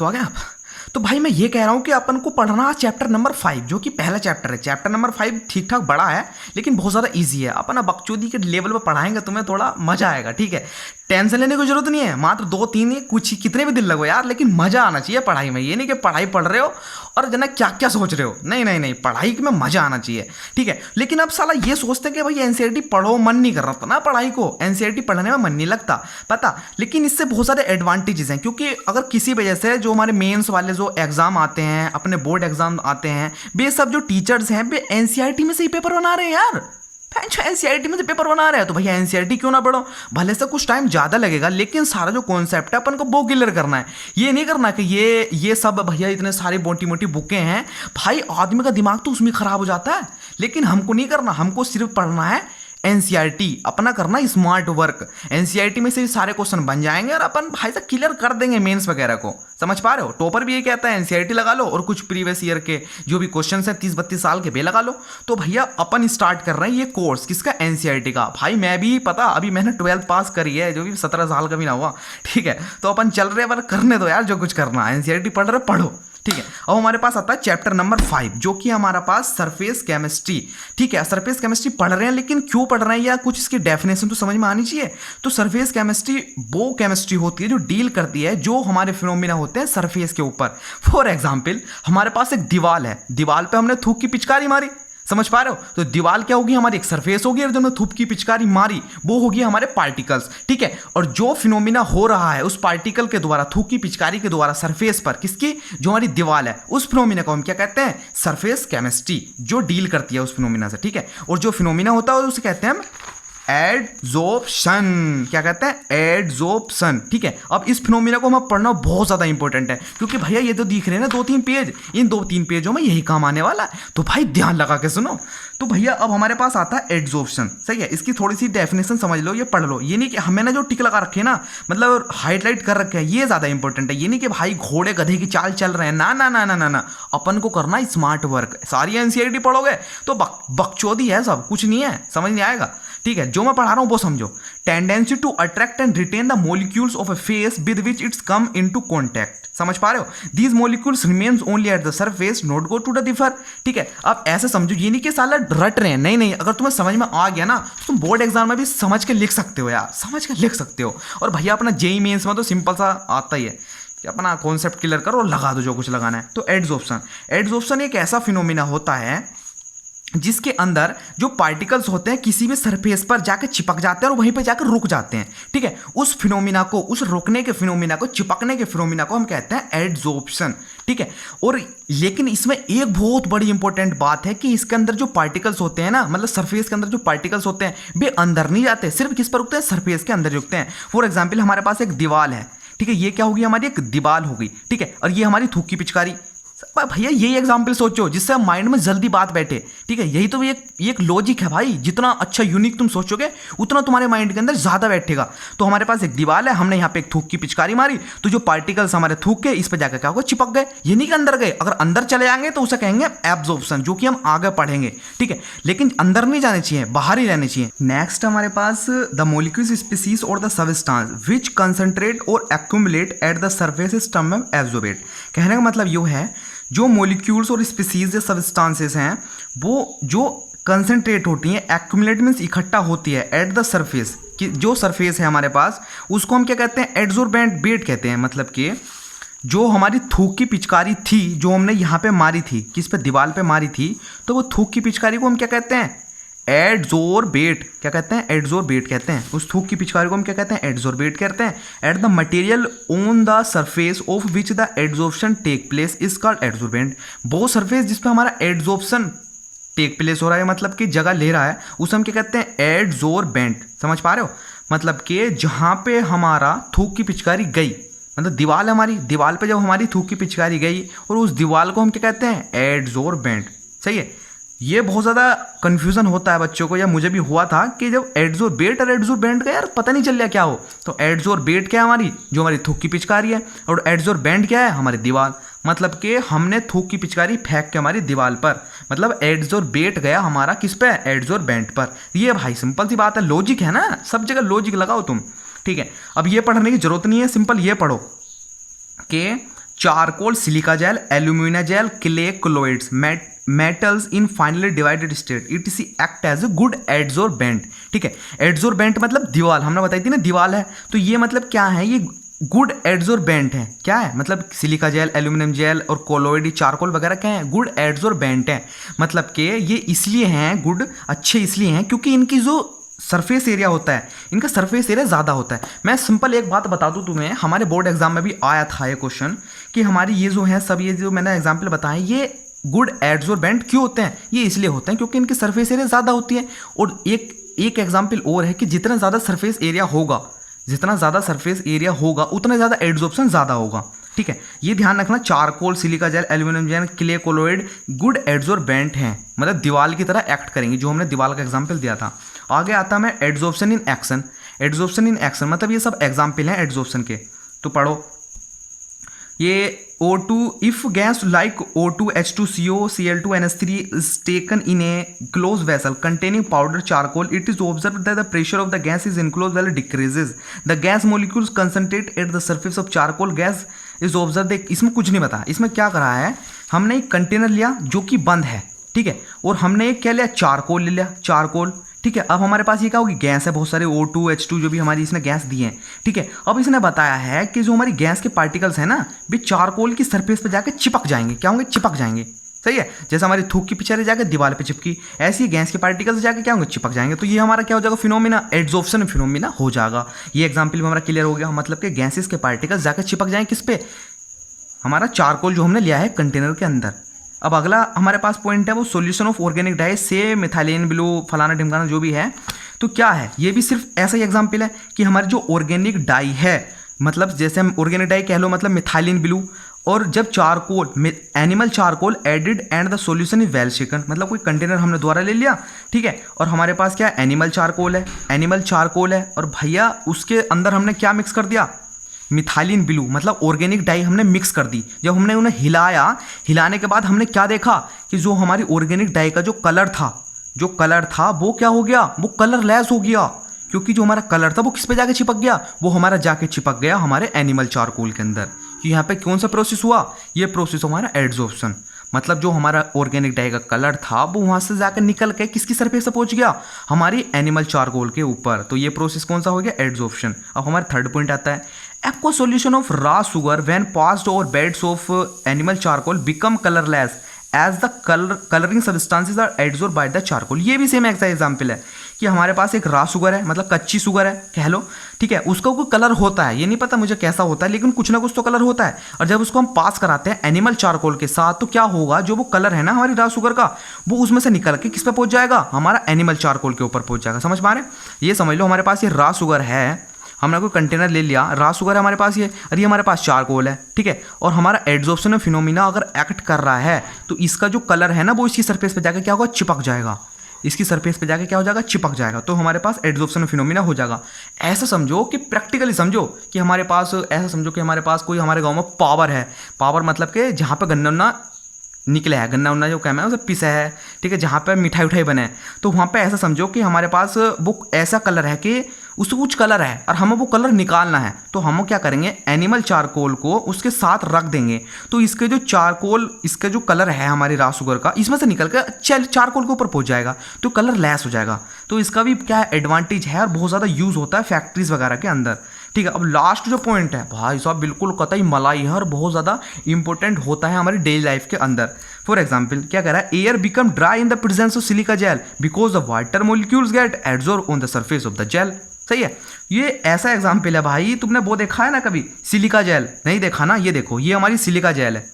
तो आ गए आप। तो भाई मैं ये कह रहा हूँ कि अपन को पढ़ना चैप्टर नंबर 5 जो कि पहला चैप्टर है। चैप्टर नंबर 5 ठीक ठाक बड़ा है लेकिन बहुत ज़्यादा इजी है। अपन अब बकचोदी के लेवल पर पढ़ाएंगे, तुम्हें थोड़ा मजा आएगा। ठीक है, टेंशन लेने की जरूरत नहीं है, मात्र 2-3 ही कुछ कितने भी दिन लगो यार, लेकिन मजा आना चाहिए पढ़ाई में। ये नहीं कि पढ़ाई पढ़ रहे हो और जना क्या क्या सोच रहे हो, नहीं नहीं नहीं, पढ़ाई में मजा आना चाहिए। ठीक है, लेकिन अब साला ये सोचते हैं कि भाई एनसीईआरटी पढ़ो, मन नहीं कर रहा था ना पढ़ाई को, एनसीईआरटी पढ़ने में मन नहीं लगता पता। लेकिन इससे बहुत सारे एडवांटेजेस हैं, क्योंकि अगर किसी वजह से जो हमारे मेंस वाले जो एग्जाम आते हैं, अपने बोर्ड एग्जाम आते हैं, वे सब जो टीचर्स हैं वे एनसीईआरटी में से ही पेपर बना रहे हैं यार। एनसीईआरटी में से पेपर बना रहे हैं तो भैया एनसीईआरटी क्यों ना पढ़ो। भले से कुछ टाइम ज़्यादा लगेगा लेकिन सारा जो कॉन्सेप्ट है अपन को वो क्लियर करना है। ये नहीं करना कि ये सब भैया इतने सारी मोटी मोटी बुकें हैं, भाई आदमी का दिमाग तो उसमें खराब हो जाता है। लेकिन हमको नहीं करना, हमको सिर्फ पढ़ना है एनसीईआरटी, अपना करना स्मार्ट वर्क। एनसीईआरटी में से सारे क्वेश्चन बन जाएंगे और अपन भाई साहब क्लियर कर देंगे मेंस वगैरह को। समझ पा रहे हो? टॉपर भी ये कहता है एनसीईआरटी लगा लो और कुछ प्रीवियस ईयर के जो भी क्वेश्चन हैं 30-32 साल के वे लगा लो। तो भैया अपन स्टार्ट कर रहे हैं ये कोर्स किसका, एनसीईआरटी का। भाई मैं भी पता अभी मैंने 12th पास करी है, जो भी 17 साल का भी ना हुआ। ठीक है, तो अपन चल रहे पर करने दो यार जो कुछ करना है, एनसीईआरटी पढ़ रहे पढ़ो। ठीक है, अब हमारे पास आता है चैप्टर नंबर 5 जो कि हमारा पास सरफेस केमिस्ट्री। ठीक है, सरफेस केमिस्ट्री पढ़ रहे हैं लेकिन क्यों पढ़ रहे हैं या कुछ इसकी डेफिनेशन तो समझ में आनी चाहिए। तो सरफेस केमिस्ट्री वो केमिस्ट्री होती है जो डील करती है जो हमारे फिनोमिना होते हैं सरफेस के ऊपर। फॉर एग्जाम्पल हमारे पास एक दीवार है, दीवार पे हमने थूक की पिचकारी मारी, समझ पा रहे हो? तो दीवार क्या होगी, हमारी एक सरफेस होगी और जो हमने थूक की पिचकारी मारी वो होगी हमारे पार्टिकल्स। ठीक है, और जो फिनोमिना हो रहा है उस पार्टिकल के द्वारा, थूक की पिचकारी के द्वारा सरफेस पर, किसकी, जो हमारी दीवार है, उस फिनोमिना को हम क्या कहते हैं, सरफेस केमिस्ट्री, जो डील करती है उस फिनोमिना से। ठीक है, और जो फिनोमिना होता है उसे कहते हैं हम एडजॉर्प्शन। क्या कहते हैं, एडजॉर्प्शन। ठीक है, अब इस फिनोमिना को हमें पढ़ना बहुत ज़्यादा इंपॉर्टेंट है, क्योंकि भैया ये तो दिख रहे हैं ना 2-3 पेज, इन 2-3 पेजों में यही काम आने वाला है। तो भाई ध्यान लगा के सुनो। तो भैया अब हमारे पास आता है एडजॉर्प्शन। सही है, इसकी थोड़ी सी डेफिनेशन समझ लो, ये पढ़ लो। ये नहीं कि हमें ना जो टिक लगा रखे ना, मतलब हाईलाइट कर रखे हैं, ये ज़्यादा इंपॉर्टेंट है। ये नहीं कि भाई घोड़े गधे की चाल चल रहे हैं, ना ना ना ना ना ना, अपन को करना स्मार्ट वर्क। सारी एनसीईआरटी पढ़ोगे तो बकचोदी है, सब कुछ नहीं है, समझ नहीं आएगा। ठीक है, जो मैं पढ़ा रहा हूं वो समझो। Tendency to attract and retain the molecules of a phase with which its come into contact. समझ पा रहे हो? These molecules remains only at the surface, not go to the differ. ठीक है, अब ऐसे समझो, ये नहीं कि साला रट रहे हैं, नहीं नहीं, अगर तुम्हें समझ में आ गया ना तो तुम बोर्ड एग्जाम में भी समझ के लिख सकते हो यार, समझ के लिख सकते हो। और भैया अपना जेईई मेंस में तो सिंपल सा आता ही है कि अपना कॉन्सेप्ट क्लियर करो और लगा दो जो कुछ लगाना है। तो एडजॉर्प्शन, एडजॉर्प्शन एक ऐसा फिनोमिना होता है जिसके अंदर जो पार्टिकल्स होते हैं किसी भी सरफेस पर जाकर चिपक जाते हैं और वहीं पर जाकर रुक जाते हैं। ठीक है, उस फिनोमिना को, उस रुकने के फिनोमिना को, चिपकने के फिनोमिना को हम कहते हैं एडजॉर्प्शन। ठीक है, और लेकिन इसमें एक बहुत बड़ी इंपॉर्टेंट बात है कि इसके अंदर जो पार्टिकल्स होते हैं ना, मतलब सरफेस के अंदर जो पार्टिकल्स होते हैं वे अंदर नहीं जाते, सिर्फ किस पर रुकते हैं, सरफेस के अंदर रुकते हैं। फॉर एग्जाम्पल हमारे पास एक दीवार है, ठीक है, ये क्या होगी, हमारी एक दीवार होगी। ठीक है, और ये हमारी थूक की पिचकारी। भैया यही एग्जाम्पल सोचो जिससे माइंड में जल्दी बात बैठे। ठीक है, यही तो एक लॉजिक है भाई, जितना अच्छा यूनिक तुम सोचोगे उतना तुम्हारे माइंड के अंदर ज्यादा बैठेगा। तो हमारे पास एक दीवार है, हमने यहाँ पे एक थूक की पिचकारी मारी, तो जो पार्टिकल्स हमारे थूक के इस पे जाकर क्या होगा, चिपक गए। ये नहीं कि अंदर गए, अगर अंदर चले जाएंगे तो उसे कहेंगे एब्जॉर्प्शन, जो कि हम आगे पढ़ेंगे। ठीक है, लेकिन अंदर नहीं जाने चाहिए, बाहर ही रहने चाहिए। नेक्स्ट हमारे पास द मॉलिक्यूल्स स्पीसीज और द सबस्टांस विच कंसंट्रेट और accumulate eight the surface is termed absorbent. कहने का मतलब ये है जो मॉलिक्यूल्स और स्पीसीज या सबस्टांसेस हैं वो जो कंसंट्रेट होती हैं, एक्यूमुलेट मींस इकट्ठा होती है, एट द सरफेस, कि जो सरफेस है हमारे पास उसको हम क्या कहते हैं, एडजॉर्बेट कहते हैं। मतलब कि जो हमारी थूक की पिचकारी थी, जो हमने यहाँ पे मारी थी, किस पे, दीवार पे मारी थी, तो वो थूक की पिचकारी को हम क्या कहते हैं, एडजॉर्बेट। क्या कहते हैं, एडजॉर्बेट कहते हैं। उस थूक की पिचकारी को हम क्या कहते हैं, एडजॉर्बेट कहते हैं। At the material on the surface of which the adsorption take place is called adsorbent. वो सरफेस जिस पे हमारा एडजॉर्प्शन टेक प्लेस हो रहा है, मतलब कि जगह ले रहा है, उसे हम क्या कहते हैं, एडजॉर्बेंट। समझ पा रहे हो? मतलब कि जहाँ पे हमारा थूक की पिचकारी गई, मतलब दीवार हमारी, दीवार पे जब हमारी थूक की पिचकारी गई और उस दीवार को हम क्या कहते हैं, एडजॉर्बेंट। सही है, ये बहुत ज़्यादा कन्फ्यूज़न होता है बच्चों को, या मुझे भी हुआ था कि जब एडजॉर्बेट और एडजॉर्बेंट का यार पता नहीं चल रहा क्या हो। तो एडजॉर्बेट क्या है, हमारी जो हमारी थूक की पिचकारी है, और एडजॉर्बेंट क्या है, हमारी दीवार। मतलब कि हमने थूक की पिचकारी फेंक के हमारी दीवार पर, मतलब एडजॉर्बेट गया हमारा किस पे, एडजॉर्बेंट पर। ये भाई सिंपल सी बात है, लॉजिक है ना, सब जगह लॉजिक लगाओ तुम। ठीक है, अब ये पढ़ने की जरूरत नहीं है, सिंपल ये पढ़ो कि charcoal, silica gel, alumina gel, clay, colloids, metals in finely divided state, it is act as a good adsorbent. ठीक है, एडजोर्बेंट मतलब दीवार, हमने बताई थी ना दीवार है, तो ये मतलब क्या है, ये गुड एडजोर्बेंट है। क्या है मतलब सिलिका जेल, एल्यूमिनियम जेल और कोलोइड, चारकोल वगैरह क्या है, गुड एडजोर्बेंट है। मतलब कि ये इसलिए हैं गुड, अच्छे इसलिए हैं क्योंकि इनकी जो सरफेस एरिया होता है, इनका सरफेस एरिया ज़्यादा होता है। मैं सिंपल एक बात बता दूं तुम्हें, हमारे बोर्ड एग्जाम में भी आया था ये क्वेश्चन कि हमारी ये जो है सब, ये जो मैंने एग्जाम्पल बताए, ये गुड एडजोर्बेंट क्यों होते हैं, ये इसलिए होते हैं क्योंकि इनकी सरफेस एरिया ज़्यादा होती है। और एक एग्जाम्पल और है कि जितना ज़्यादा सरफेस एरिया होगा, जितना ज़्यादा सरफेस एरिया होगा उतना ज़्यादा एड्जॉर्प्शन ज़्यादा होगा। ठीक है, ये ध्यान रखना, charcoal, silica gel, aluminium gel, clay, colloid good adsorbent हैं, मतलब दीवार की तरह एक्ट करेंगे, जो हमने दीवार का एग्जाम्पल दिया था। आगे आता मैं adsorption in action. Adsorption in action मतलब ये सब एग्जाम्पल हैं एड्जॉर्प्शन के, तो पढ़ो। ये O2 if gas like O2 H2CO Cl2 NH3 is taken in a closed vessel containing powdered charcoal, it is observed that the pressure of the gas is enclosed value decreases, the gas molecules concentrate at the surface of charcoal gas is observed। इसमें कुछ नहीं बता, इसमें क्या करा है, हमने एक कंटेनर लिया जो कि बंद है, ठीक है, और हमने एक क्या लिया, चारकोल ले लिया, चारकोल। ठीक है, अब हमारे पास ये क्या होगी, गैस है, बहुत सारे O2 H2 जो भी हमारी इसने गैस दी है। ठीक है, अब इसने बताया है कि जो हमारी गैस के पार्टिकल्स हैं ना, भी चारकोल की सरफेस पे जाकर चिपक जाएंगे। क्या होंगे, चिपक जाएंगे। सही है, जैसे हमारी थूक की पिक्चर जाकर दीवार पे चिपकी, ऐसे ही गैस के पार्टिकल्स जाकर क्या होंगे, चिपक जाएंगे। तो ये हमारा क्या हो जाएगा, फिनोमिना, एड्जॉर्प्शन फिनोमिना हो जाएगा। ये एग्जाम्पल भी हमारा क्लियर हो गया, मतलब कि गैसेस के पार्टिकल्स जाकर चिपक जाएंगे किस पे, हमारा चारकोल जो हमने लिया है कंटेनर के अंदर। अब अगला हमारे पास पॉइंट है वो सॉल्यूशन ऑफ ऑर्गेनिक डाई से मिथाइलिन ब्लू फलाना ढिमकाना जो भी है। तो क्या है, ये भी सिर्फ ऐसा ही एग्जाम्पल है कि हमारी जो ऑर्गेनिक डाई है, मतलब जैसे हम ऑर्गेनिक डाई कह लो, मतलब मिथाइलिन ब्लू, और जब charcoal, animal charcoal added and the solution is well shaken, मतलब कोई कंटेनर हमने दोबारा ले लिया, ठीक है, और हमारे पास क्या है, एनिमल चारकोल है, एनिमल चारकोल है, और भैया उसके अंदर हमने क्या मिक्स कर दिया, मिथाइलिन ब्लू, मतलब ऑर्गेनिक डाई हमने मिक्स कर दी। जब हमने उन्हें हिलाया, हिलाने के बाद हमने क्या देखा कि जो हमारी ऑर्गेनिक डाई का जो कलर था वो क्या हो गया, वो कलर लेस हो गया, क्योंकि जो हमारा कलर था वो किस पे जाके चिपक गया, वो हमारा जाके चिपक गया हमारे एनिमल चारकोल के अंदर। कि यहाँ पे कौन सा प्रोसेस हुआ, ये प्रोसेस हमारा एड्जॉर्प्शन, मतलब जो हमारा ऑर्गेनिक डाई का कलर था वो वहाँ से जाकर निकल के किसकी सरफेस से पहुँच गया, हमारी एनिमल चारकोल के ऊपर। तो ये प्रोसेस कौन सा हो गया, एड्जॉर्प्शन। अब हमारा थर्ड पॉइंट आता है, aqua solution of raw sugar when passed over beds of animal charcoal become colorless as the coloring substances are absorbed by the charcoal। ये भी सेम ऐसा एग्जाम्पल है कि हमारे पास एक रॉ शुगर है, मतलब कच्ची शुगर है कह लो, ठीक है, उसका कोई कलर होता है, ये नहीं पता मुझे कैसा होता है, लेकिन कुछ ना कुछ तो कलर होता है। और जब उसको हम पास कराते हैं एनिमल चारकोल के साथ, तो क्या होगा, जो वो कलर है ना हमारी रॉ शुगर का, वो उसमें से निकल के किस पे पहुंच जाएगा, हमारा एनिमल चारकोल के ऊपर पहुंच जाएगा। समझ पा रहे, ये समझ लो हमारे पास ये रॉ शुगर है, हमने कोई कंटेनर ले लिया, रॉ शुगर है हमारे पास ये, और ये हमारे पास चारकोल है, ठीक है, और हमारा एड्जॉर्प्शन फिनोमिना अगर एक्ट कर रहा है तो इसका जो कलर है ना वो इसकी सरफेस पे जाकर क्या होगा, चिपक जाएगा, इसकी सरफेस पे जाके क्या हो जाएगा, चिपक जाएगा। तो हमारे पास एड्जॉर्प्शन फिनोमिना हो जाएगा। ऐसा समझो कि प्रैक्टिकली समझो कि हमारे पास, ऐसा समझो कि हमारे पास कोई हमारे गाँव में पावर है, पावर मतलब कि जहाँ पर गन्ना निकले है, गन्ना उन्ना जो कहना है उसे पिसा है, ठीक है, जहाँ पे मिठाई उठाई बने, तो वहाँ पे ऐसा समझो कि हमारे पास वो ऐसा कलर है कि उसको कुछ कलर है और हमें वो कलर निकालना है। तो हम क्या करेंगे, एनिमल चारकोल को उसके साथ रख देंगे, तो इसके जो चारकोल, इसका जो कलर है हमारी रॉ शुगर का, इसमें से निकल कर चारकोल के ऊपर पहुँच जाएगा, तो कलर लेस हो जाएगा। तो इसका भी क्या एडवांटेज है और बहुत ज़्यादा यूज़ होता है फैक्ट्रीज वगैरह के अंदर। ठीक है, अब लास्ट जो पॉइंट है भाई साहब बिल्कुल कतई मलाई है और बहुत ज़्यादा इंपॉर्टेंट होता है हमारी डेली लाइफ के अंदर। फॉर एग्जाम्पल क्या कह रहा है, air become dry in the presence of silica gel because the water molecules get absorb on the surface of the gel. सही है, ये ऐसा एग्जाम्पल है भाई, तुमने वो देखा है ना कभी सिलिका जेल, नहीं देखा ना, ये देखो ये हमारी सिलिका जेल है,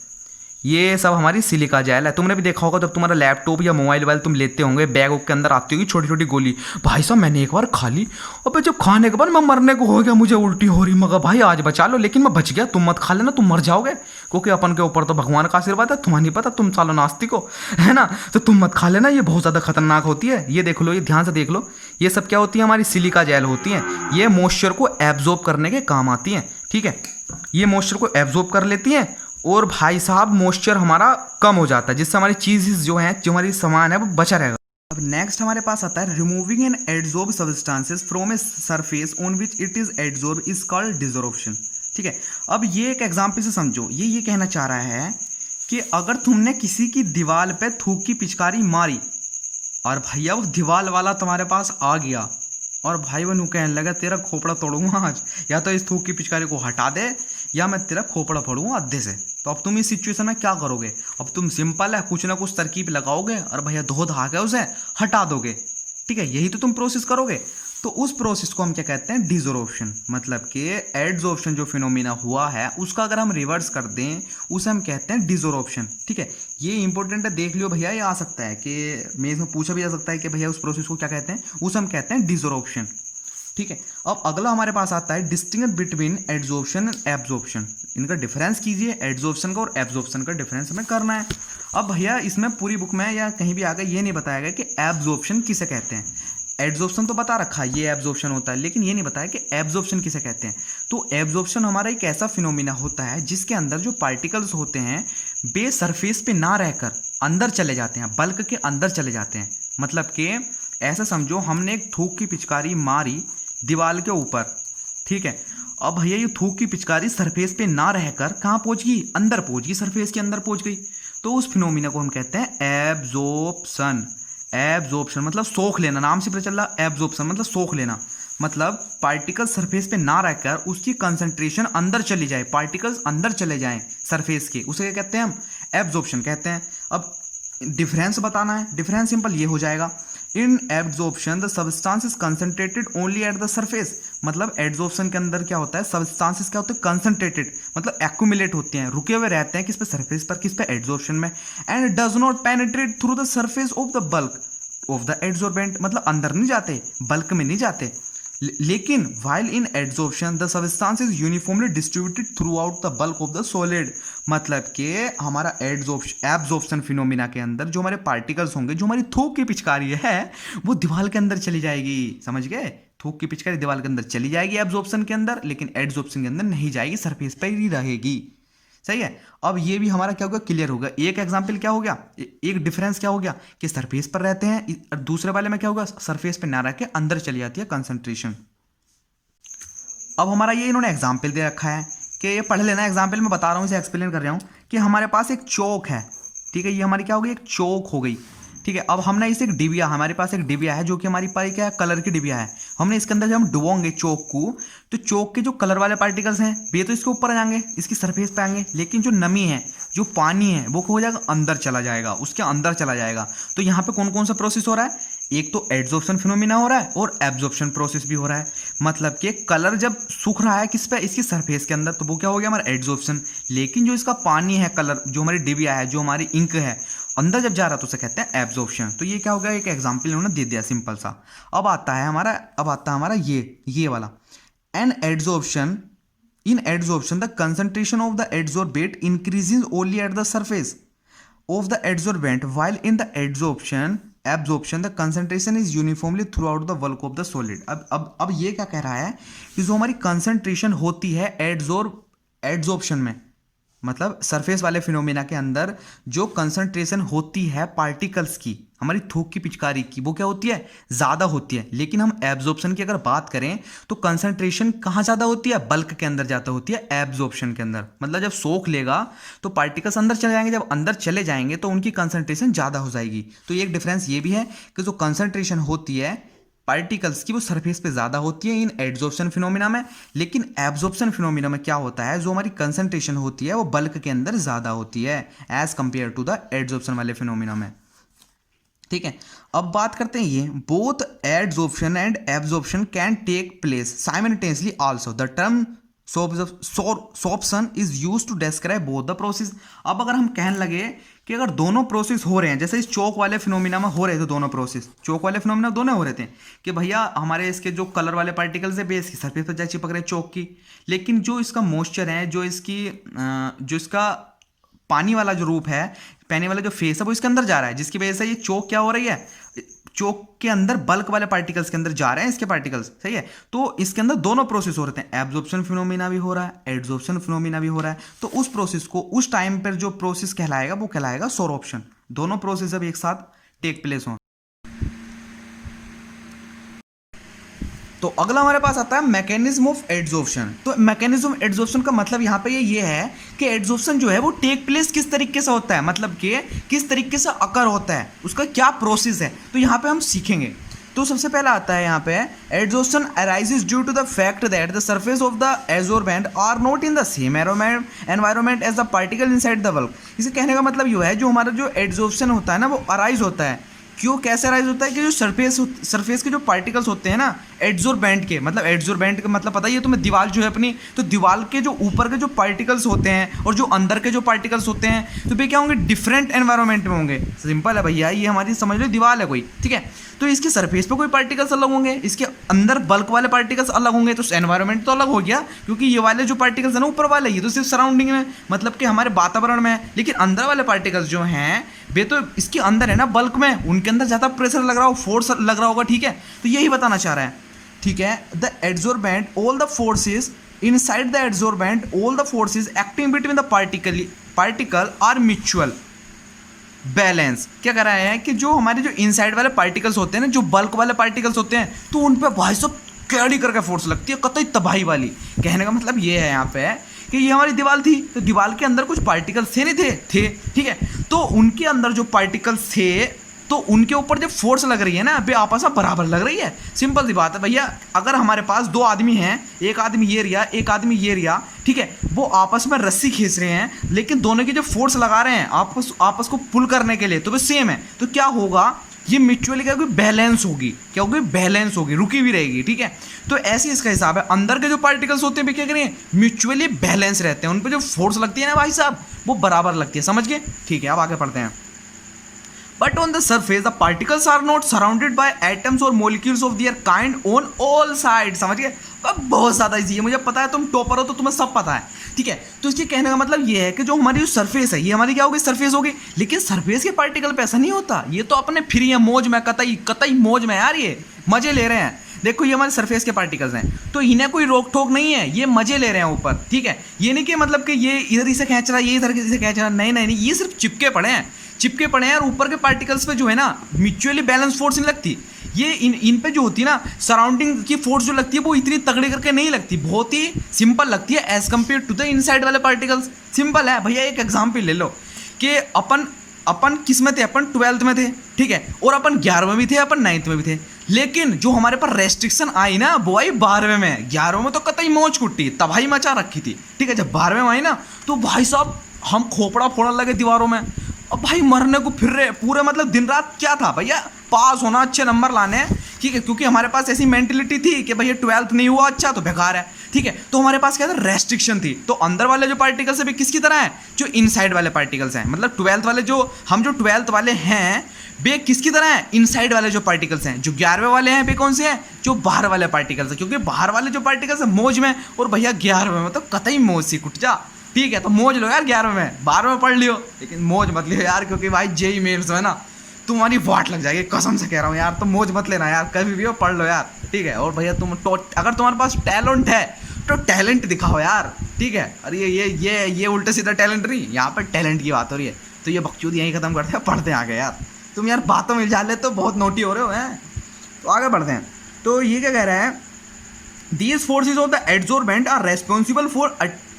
ये सब हमारी सिलिका जेल है। तुमने भी देखा होगा जब तुम्हारा लैपटॉप या मोबाइल वाइल तुम लेते होंगे, बैग के अंदर आती होगी छोटी छोटी गोली। भाई साहब मैंने एक बार खा ली और जब खाने के बाद मैं मरने को हो गया, मुझे उल्टी हो रही, मगर भाई आज बचा लो, लेकिन मैं बच गया, तुम मत खा लेना, तुम मर जाओगे, क्योंकि अपन के ऊपर तो भगवान का आशीर्वाद है, तुम्हें नहीं पता, तुम सालो नास्तिक हो, है ना, तो तुम मत खा लेना, ये बहुत ज़्यादा खतरनाक होती है। ये देख लो, ये ध्यान से देख लो, ये सब क्या होती है, हमारी सिलिका जेल होती हैं, ये मॉइस्चर को एब्जॉर्ब करने के काम आती हैं। ठीक है, ये मॉइस्चर को एब्जॉर्ब कर लेती हैं और भाई साहब मॉइस्चर हमारा कम हो जाता है, जिससे हमारी चीज़ जो है, जो हमारी सामान है वो बचा रहेगा। अब नेक्स्ट हमारे पास आता है removing an adsorb substances from a surface on which it is adsorb is called desorption. ठीक है। अब ये एक एग्जाम्पल से समझो, ये कहना चाह रहा है कि अगर तुमने किसी की दीवार पे थूक की पिचकारी मारी और भैया वो दीवार वाला तुम्हारे पास आ गया और भाई वो कहने लगा तेरा खोपड़ा तोड़ूंगा आज, या तो इस थूक की पिचकारी को हटा दे या मैं तेरा खोपड़ा फोड़ूंगा आधे से। तो अब तुम इस सिचुएशन में क्या करोगे? अब तुम सिंपल है, कुछ ना कुछ तरकीब लगाओगे और भैया धो धा के उसे हटा दोगे। ठीक है, यही तो तुम प्रोसेस करोगे। तो उस प्रोसेस को हम क्या कहते हैं? डिसोर्प्शन। मतलब कि एडसोर्प्शन जो फिनोमिना हुआ है उसका अगर हम रिवर्स कर दें उसे हम कहते हैं डिसोर्प्शन। ठीक है, ये इंपॉर्टेंट है, देख लियो भैया। ये आ सकता है कि मैं इसमें पूछा भी जा सकता है कि भैया उस प्रोसेस को क्या कहते हैं, उसे हम कहते हैं डिसोर्प्शन। ठीक है, अब अगला हमारे पास आता है distinguish between adsorption and absorption. इनका डिफरेंस कीजिए, एडसोर्प्शन का और एब्जॉर्प्शन का डिफरेंस हमें करना है। अब भैया इसमें पूरी बुक में या कहीं भी आगे ये नहीं बताया गया कि एब्जॉर्प्शन किसे कहते हैं। एडसोर्प्शन तो बता रखा है, ये एब्जॉर्प्शन होता है, लेकिन ये नहीं बताया कि एब्जॉर्प्शन किसे कहते हैं। तो एब्जॉर्प्शन हमारा एक ऐसा फिनोमिना होता है जिसके अंदर जो पार्टिकल्स होते हैं बे सरफेस पे ना रहकर अंदर चले जाते हैं, बल्क के अंदर चले जाते हैं। मतलब कि ऐसा समझो हमने एक थूक की पिचकारी मारी दीवार के ऊपर। ठीक है, अब भैया ये थूक की पिचकारी सरफेस पे ना रहकर कहाँ पहुंच गई? अंदर पहुंच गई, सरफेस के अंदर पहुंच गई। तो उस फिनोमिना को हम कहते हैं एब्जॉर्प्शन। एब्जॉर्प्शन मतलब सोख लेना, नाम से पता चल रहा। एब्जॉर्प्शन मतलब सोख लेना, मतलब पार्टिकल सरफेस पे ना रहकर उसकी कंसंट्रेशन अंदर चली जाए, पार्टिकल्स अंदर चले जाएं सरफेस के, उसे क्या कहते हैं? हम एब्जॉर्प्शन कहते हैं। अब डिफरेंस बताना है, डिफरेंस सिंपल ये हो जाएगा, इन absorption the substance is concentrated only at the surface. मतलब एब्जॉर्प्शन के अंदर क्या होता है? सब्सटेंसेस क्या होते हैं? कंसंट्रेटेड, मतलब एक्यूमुलेट होते हैं, रुके हुए रहते हैं किस पे? सरफेस पर। किस पे? एब्जॉर्प्शन में। And does not penetrate through the surface of the bulk of the absorbent. मतलब अंदर नहीं जाते, बल्क में नहीं जाते। लेकिन while in adsorption the substance is uniformly distributed through out the bulk of the solid. मतलब कि हमारा एब्जॉर्प्शन फिनोमिना के अंदर जो हमारे पार्टिकल्स होंगे, जो हमारी थूक की पिचकारी है वो दीवार के अंदर चली जाएगी। समझ गए? थूक की पिचकारी दीवार के अंदर चली जाएगी एब्जॉर्प्शन के अंदर, लेकिन एड्सॉर्प्शन के अंदर नहीं जाएगी, सरफेस पर ही रहेगी। सही है। अब ये भी हमारा क्या होगा? क्लियर होगा। एक एग्जांपल क्या हो गया, एक डिफरेंस क्या हो गया कि सरफेस पर रहते हैं, दूसरे वाले में क्या होगा? सरफेस पे ना रह के अंदर चली जाती है कंसंट्रेशन। अब हमारा ये इन्होंने एग्जाम्पल दे रखा है कि ये पढ़ लेना, एग्जाम्पल में बता रहा हूँ, इसे एक्सप्लेन कर रहा हूँ कि हमारे पास एक चौक है। ठीक है, ये हमारी क्या हो गई? एक चौक हो गई। ठीक है, अब हमने इसे एक डिबिया, हमारे पास एक डिबिया है जो कि हमारी पाई क्या है? कलर की डिबिया है। हमने इसके अंदर जब हम डुबोंगे चौक को, तो चौक के जो कलर वाले पार्टिकल्स हैं वे तो इसके ऊपर आ जाएंगे, इसकी सरफेस पे आएंगे, लेकिन जो नमी है, जो पानी है, वो क्या हो जाएगा? अंदर चला जाएगा, उसके अंदर चला जाएगा। तो यहाँ पे कौन कौन सा प्रोसेस हो रहा है? एक तो एड्सॉर्प्शन फिनोमिना हो रहा है और एब्जॉर्प्शन प्रोसेस भी हो रहा है। मतलब कि कलर जब सूख रहा है किस पे? इसकी सरफेस के अंदर, तो वो क्या हो गया? हमारा एड्सॉर्प्शन। लेकिन जो इसका पानी है, कलर जो हमारी डिबिया है, जो हमारी इंक है, अंदर जब जा रहा है तो उसे कहते हैं एब्जॉर्प्शन। तो ये क्या हो गया? एक एग्जांपल इन्होंने दे दिया सिंपल सा। अब आता है हमारा ये वाला an adsorption. In adsorption the concentration of the adsorbate increases only at the surface of the adsorbent, while in the absorption the concentration is uniformly throughout the bulk of the solid। अब ये क्या कह रहा है कि जो हमारी concentration होती है एड्सॉर्प्शन में, मतलब सरफेस वाले फिनोमिना के अंदर जो कंसंट्रेशन होती है पार्टिकल्स की, हमारी थूक की पिचकारी की, वो क्या होती है? ज़्यादा होती है। लेकिन हम एब्जॉर्प्शन की अगर बात करें तो कंसंट्रेशन कहाँ ज़्यादा होती है? बल्क के अंदर ज़्यादा होती है, एब्जॉर्प्शन के अंदर। मतलब जब सोख लेगा तो पार्टिकल्स अंदर चले जाएंगे, जब अंदर चले जाएंगे तो उनकी कंसंट्रेशन ज़्यादा हो जाएगी। तो एक डिफरेंस ये भी है कि जो कंसंट्रेशन होती है पार्टिकल्स की वो सरफेस पे ज़्यादा होती है इन एड्सॉर्प्शन फिनोमिना में। लेकिन एब्जॉर्प्शन फिनोमिना में क्या होता है? जो हमारी कंसंट्रेशन होती है वो बल्क के अंदर ज़्यादा होती है as compare to the adsorption वाले फिनोमिना में। ठीक है, अब बात करते हैं ये both adsorption and absorption can take place simultaneously also. The term sorption is use to describe both the process. अब अगर हम कहने लगे कि अगर दोनों प्रोसेस हो रहे हैं, जैसे इस चौक वाले फिनोमिना में हो रहे थे दोनों प्रोसेस, चौक वाले फिनोमिना दोनों हो रहे थे कि भैया हमारे इसके जो कलर वाले पार्टिकल्स है बेस की सरफेस पर जा चिपक रहे हैं चौक की, लेकिन जो इसका मॉइस्चर है, जो इसका पानी वाला जो रूप है, पानी वाला जो फेस है, वो इसके अंदर जा रहा है, जिसकी वजह से ये चौक क्या हो रही है? चौक के अंदर बल्क वाले पार्टिकल्स के अंदर जा रहे हैं इसके पार्टिकल्स। सही है, तो इसके अंदर दोनों प्रोसेस हो रहे हैं, एब्जॉर्प्शन फिनोमिना भी हो रहा है, एड्सॉर्प्शन फिनोमिना भी हो रहा है। तो उस प्रोसेस को उस टाइम पर जो प्रोसेस कहलाएगा वो कहलाएगा सोर्प्शन। दोनों प्रोसेस अब एक साथ टेक प्लेस हो। तो अगला हमारे पास आता है मैकेनिज्म ऑफ एड्जॉर्प्शन। तो मैकेनिज्म ऑफ एड्जॉर्प्शन का मतलब यहाँ पे ये है कि एड्जॉर्प्शन जो है वो टेक प्लेस किस तरीके से होता है, मतलब कि किस तरीके से अकर होता है, उसका क्या प्रोसेस है, तो यहाँ पे हम सीखेंगे। तो सबसे पहला आता है यहाँ पे adsorption arises due to the fact that the surface of the absorbent are not in the same environment as the particle inside the bulb. इसे कहने का मतलब ये है जो हमारा जो एड्जॉर्प्शन होता है ना वो अराइज होता है, क्यों कैसे राइज होता है कि जो सरफेस के जो पार्टिकल्स होते हैं ना एड्जॉर्बेंट के, मतलब एड्जॉर्बेंट का मतलब पता ही है तुम्हें, दीवार जो है अपनी, तो दीवार के जो ऊपर के जो पार्टिकल्स होते हैं और जो अंदर के जो पार्टिकल्स होते हैं तो वे क्या होंगे, डिफरेंट एनवायरनमेंट में होंगे। सिंपल है भैया, ये हमारी समझ लो दीवार है कोई, ठीक है। तो इसके सरफेस पे कोई पार्टिकल्स अलग होंगे, इसके अंदर बल्क वाले पार्टिकल्स अलग होंगे, तो एनवायरनमेंट तो अलग हो गया, क्योंकि ये वाले जो पार्टिकल्स है ना ऊपर वाले ये तो सिर्फ सराउंडिंग में, मतलब कि हमारे वातावरण में है, लेकिन अंदर वाले पार्टिकल्स जो हैं वे तो इसके अंदर है ना बल्क में, उनके अंदर ज़्यादा प्रेशर लग रहा हो, फोर्स लग रहा होगा, ठीक है। तो यही बताना चाह रहा है, ठीक है। The adsorbent all the forces inside the adsorbent all the forces acting between the particle are mutual balance. क्या कर रहा है कि जो हमारे जो इनसाइड वाले पार्टिकल्स होते हैं ना, जो बल्क वाले पार्टिकल्स होते हैं, तो उन पे भाई सब कैरी करके फोर्स लगती है, कतई तबाही वाली। कहने का मतलब ये है यहाँ पे कि ये हमारी दीवार थी, तो दीवार के अंदर कुछ पार्टिकल्स थे नहीं थे, ठीक है। तो उनके अंदर जो पार्टिकल्स थे तो उनके ऊपर जो फोर्स लग रही है ना वे आपस में बराबर लग रही है। सिंपल सी बात है भैया, अगर हमारे पास दो आदमी हैं, एक आदमी ये रिया एक आदमी ये रिया, ठीक है, वो आपस में रस्सी खींच रहे हैं, लेकिन दोनों की जो फोर्स लगा रहे हैं आपस को पुल करने के लिए, तो वो सेम है। तो क्या होगा, ये म्यूचुअली क्या होगी, बैलेंस होगी, क्या होगी, बैलेंस होगी, रुकी भी रहेगी, ठीक है। तो ऐसे इसका हिसाब है, अंदर के जो पार्टिकल्स होते हैं क्या करेंगे, म्यूचुअली बैलेंस रहते हैं, उन पर जो फोर्स लगती है ना भाई साहब वो बराबर लगती है, समझ गए, ठीक है। अब आगे पढ़ते हैं। But on the surface, the particles are not surrounded by atoms or molecules of their kind on all sides। समझ गए, बहुत ज़्यादा इजी है, मुझे पता है तुम टॉपर हो तो तुम्हें सब पता है, ठीक है। तो इसके कहने का मतलब ये है कि जो हमारी जो सरफेस है ये हमारी क्या होगी, सरफेस होगी, लेकिन सरफेस के पार्टिकल पे ऐसा नहीं होता, ये तो अपने फ्री है, मौज में, कतई मौज में यार, ये मजे ले रहे हैं। देखो ये हमारे सरफेस के पार्टिकल्स हैं, तो इन्हें कोई रोक टोक नहीं है, ये मजे ले रहे हैं ऊपर, ठीक है। ये नहीं कि मतलब कि ये इधर से खींच रहा है, ये इधर से खींच रहा है, नहीं, ये सिर्फ चिपके पड़े हैं और ऊपर के पार्टिकल्स पे जो है ना म्यूचुअली बैलेंस फोर्स नहीं लगती, ये इन पे जो होती है ना सराउंडिंग की फोर्स जो लगती है वो इतनी तगड़ी करके नहीं लगती, बहुत ही सिंपल लगती है as compare to the inside वाले पार्टिकल्स। सिंपल है भैया, एक एग्जाम्पल ले लो कि अपन किस में थे, अपन 12th में थे, ठीक है, और अपन 11वें में भी थे, अपन 9th में भी थे, लेकिन जो हमारे पर रेस्ट्रिक्शन आई ना वो आई 12वें में। 11वें में तो कतई मौज कुट्टी तबाही मचा रखी थी, ठीक है। जब 12वें में आई ना तो भाई साहब हम खोपड़ा फोड़ने लगे दीवारों में, अब भाई मरने को फिर रहे पूरे, मतलब दिन रात क्या था भैया, पास होना, अच्छे नंबर लाने, ठीक है, क्योंकि हमारे पास ऐसी मेंटेलिटी थी कि भैया 12th नहीं हुआ अच्छा तो बेकार है, ठीक है। तो हमारे पास क्या था, रेस्ट्रिक्शन थी। तो अंदर वाले जो पार्टिकल्स है वे किसकी तरह है, जो इनसाइड वाले पार्टिकल्स हैं, मतलब 12th वाले जो 12th वाले हैं वे किसकी तरह है, इनसाइड वाले जो पार्टिकल्स हैं। जो 11वें वाले हैं वे कौन से हैं, जो बाहर वाले पार्टिकल्स हैं, क्योंकि बाहर वाले जो पार्टिकल्स हैं मौज में, और भैया 11वें में तो कतई मौज सी कुट जा, ठीक है। तो मौज लो यार 11वें में, 12वें में पढ़ लियो, लेकिन मौज मत लियो यार, क्योंकि भाई जेई मेन्स है ना तुम्हारी वाट लग जाएगी, कसम से कह रहा हूँ यार, तो मौज मत लेना यार, कभी भी हो पढ़ लो यार, ठीक है। और भैया तुम अगर तुम्हारे पास टैलेंट है तो टैलेंट दिखाओ यार, ठीक है। अरे ये उल्टे सीधा टैलेंट नहीं, यहाँ पर टैलेंट की बात हो रही है। तो ये बकचोदी यहीं खत्म करते हैं, पढ़ते हैं आगे यार, तुम यार बातों में जा ले तो बहुत नोटी हो रहे हो हैं। तो आगे बढ़ते हैं। तो ये क्या कह रहा है, these forces of the adsorbent are responsible for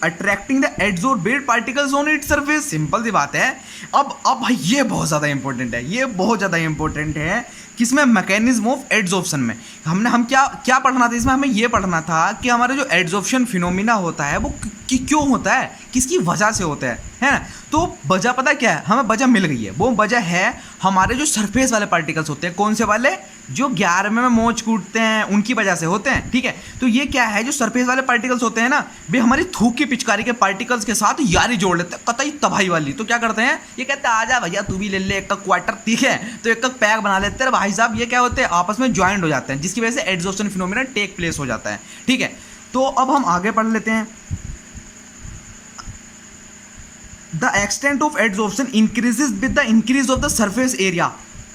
attracting the adsorbed particles on its surface। Simple सी बात है। अब भाई ये बहुत ज़्यादा इंपॉर्टेंट है, ये बहुत ज़्यादा इंपॉर्टेंट है किसमें, मैकेनिज्म ऑफ एड्सॉर्प्शन में। हम क्या पढ़ना था इसमें, हमें ये पढ़ना था कि हमारा जो एड्सॉर्प्शन फिनोमिना होता है वो क्यों होता है, किसकी वजह से होता है ना। तो वजह पता क्या है, हमें वजह मिल गई है, वो वजह है हमारे जो सरफेस वाले पार्टिकल्स होते हैं, कौन से वाले, जो 11वें में मौज कूटते हैं उनकी वजह से होते हैं, ठीक है। तो ये क्या है, जो सरफेस वाले पार्टिकल्स होते हैं ना वे हमारी थूक की पिचकारी के पार्टिकल्स के साथ यारी जोड़ लेते हैं, कतई तबाही वाली। तो क्या करते हैं, ये कहते हैं आजा भैया तू भी ले ले एक का क्वार्टर, ठीक है, तो एक का पैक बना लेते हैं भाई साहब, ये क्या होते हैं आपस में ज्वाइंट हो जाते हैं, जिसकी वजह से एड्सॉर्प्शन फिनोमिना टेक प्लेस हो जाता है, ठीक है। तो अब हम आगे पढ़ लेते हैं। The extent of adsorption increases with the increase of the surface area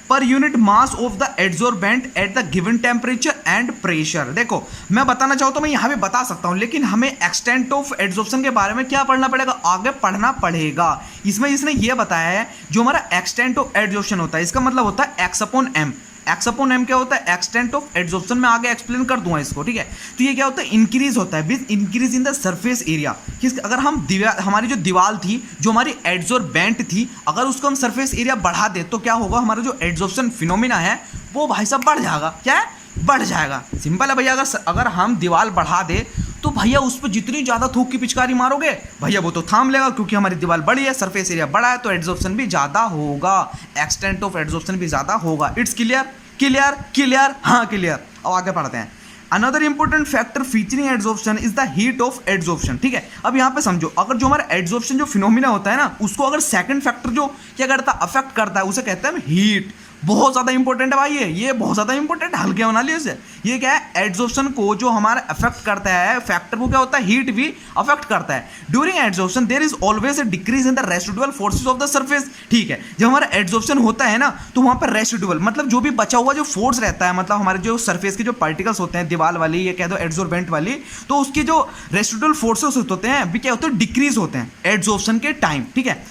per unit mass of the adsorbent at the given temperature and pressure। देखो मैं बताना चाहूँ तो मैं यहाँ भी बता सकता हूँ, लेकिन हमें एक्सटेंट ऑफ एड्सॉर्प्शन के बारे में क्या पढ़ना पड़ेगा, आगे पढ़ना पड़ेगा। इसमें इसने ये बताया है जो हमारा एक्सटेंट ऑफ एड्सॉर्प्शन होता है इसका मतलब होता है x/m। एक्स अपॉन एम क्या होता है, एक्सटेंट ऑफ एड्सॉर्प्शन। मैं आगे एक्सप्लेन कर दूंगा इसको, ठीक है। तो ये क्या होता है, इंक्रीज होता है with increase in the surface area. अगर हम हमारी जो दीवार थी, जो हमारी एड्सॉर्बेंट थी, अगर उसको हम सरफेस एरिया बढ़ा दे तो क्या होगा, हमारा जो एड्सॉर्प्शन फिनोमिना है वो भाई साहब बढ़ जाएगा। क्या है, बढ़ जाएगा। सिंपल है भैया, अगर हम दीवार बढ़ा दे तो भैया उस पर जितनी ज़्यादा थूक की पिचकारी मारोगे भैया वो तो थाम लेगा, क्योंकि हमारी दीवार बड़ी है, सरफेस एरिया बड़ा है, तो एड्सॉर्प्शन भी ज़्यादा होगा, एक्सटेंट ऑफ एड्सॉर्प्शन भी ज़्यादा होगा। इट्स क्लियर, क्लियर, क्लियर, हाँ क्लियर। अब आगे पढ़ते हैं। Another important factor featuring adsorption is the heat of adsorption, ठीक है। अब यहाँ पे समझो, अगर जो हमारा एड्सॉर्प्शन जो फिनोमिना होता है ना, उसको अगर सेकंड फैक्टर जो क्या करता है, अफेक्ट करता है, उसे कहते हैं हीट। बहुत ज़्यादा इंपॉर्टेंट है भाई, ये बहुत ज़्यादा इंपॉर्टेंट, हल्के बना लिया इसे। ये क्या है, एड्सॉर्प्शन को जो हमारा अफेक्ट करता है फैक्टर, वो क्या होता है, हीट भी अफेक्ट करता है। During adsorption there is always a decrease in the residual forces of the surface, ठीक है। जब हमारा एड्सॉर्प्शन होता है ना, तो वहाँ पर रेसिडुअल मतलब जो भी बचा हुआ जो फोर्स रहता है, मतलब हमारे जो सरफेस के जो पार्टिकल्स होते हैं, दीवार वाली, ये कह दो एड्सॉर्बेंट वाली, तो उसके जो रेसिडुअल फोर्सेस होते हैं भी क्या होते हैं, डिक्रीज होते हैं एड्सॉर्प्शन के टाइम, ठीक है।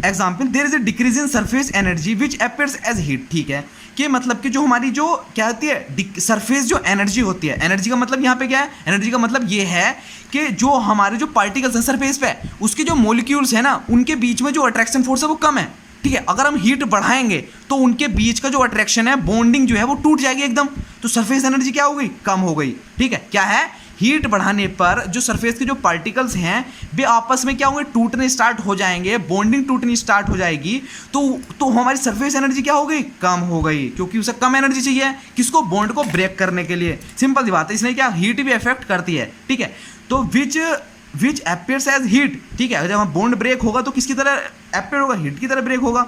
Example, there is a decrease in surface energy which appears as heat, ठीक है। कि मतलब कि जो हमारी जो क्या होती है, सरफेस जो एनर्जी होती है, एनर्जी का मतलब यहाँ पे क्या है, एनर्जी का मतलब ये है कि जो हमारे जो पार्टिकल्स हैं सरफेस पे, उसके जो मॉलिक्यूल्स हैं ना, उनके बीच में जो अट्रैक्शन फोर्स है वो कम है, ठीक है। अगर हम हीट बढ़ाएंगे तो उनके बीच का जो अट्रैक्शन है, बॉन्डिंग जो है वो टूट जाएगी एकदम, तो सरफेस एनर्जी क्या हो गई, कम हो गई, ठीक है। क्या है, हीट बढ़ाने पर जो सरफेस के जो पार्टिकल्स हैं वे आपस में क्या होंगे, टूटने स्टार्ट हो जाएंगे, बॉन्डिंग टूटनी स्टार्ट हो जाएगी, तो हमारी सरफेस एनर्जी क्या हो गई, कम हो गई, क्योंकि उसे कम एनर्जी चाहिए किसको, बॉन्ड को ब्रेक करने के लिए। सिंपल सी बात है, इसलिए क्या हीट भी इफेक्ट करती है, ठीक है। तो विच अपीयर्स एज हीट, ठीक है। जब बॉन्ड ब्रेक होगा तो किसकी तरह अपीयर होगा, हीट की तरह ब्रेक होगा,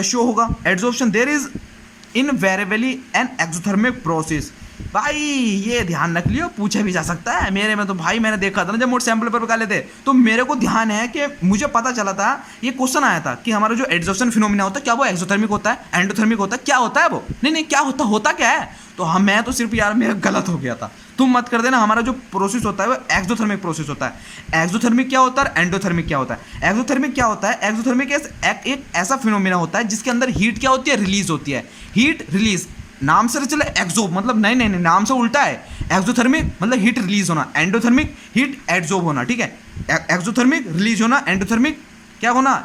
शो होगा। Adsorption there is invariably an exothermic process. भाई ये ध्यान रख लियो, पूछा भी जा सकता है। मेरे में तो भाई मैंने देखा था ना, जब मोड सैंपल पेपर निकाले थे, तो मेरे को ध्यान है कि मुझे पता चला था, ये क्वेश्चन आया था कि हमारा जो एड्सॉर्प्शन फिनोमिना होता है, क्या वो एक्सोथर्मिक होता है, एंडोथर्मिक होता है, क्या होता है वो, नहीं क्या होता क्या है। तो मैं तो सिर्फ यार मेरा गलत हो गया था, तुम मत कर देना। हमारा जो प्रोसेस होता है वो एक्सोथर्मिक प्रोसेस होता है। एक्सोथर्मिक क्या होता है, एंडोथर्मिक क्या होता है। एक्सोथर्मिक क्या होता है, एक्सोथर्मिक एक ऐसा फिनोमिना होता है जिसके अंदर हीट क्या होती है, रिलीज होती है। हीट रिलीज, नाम से चले एक्सो मतलब नहीं, नाम से उल्टा है। एक्सोथर्मिक मतलब हीट रिलीज होना, एंडोथर्मिक हीट एड्सॉर्ब होना, ठीक है। एक्सोथर्मिक रिलीज होना, एंडोथर्मिक क्या होना,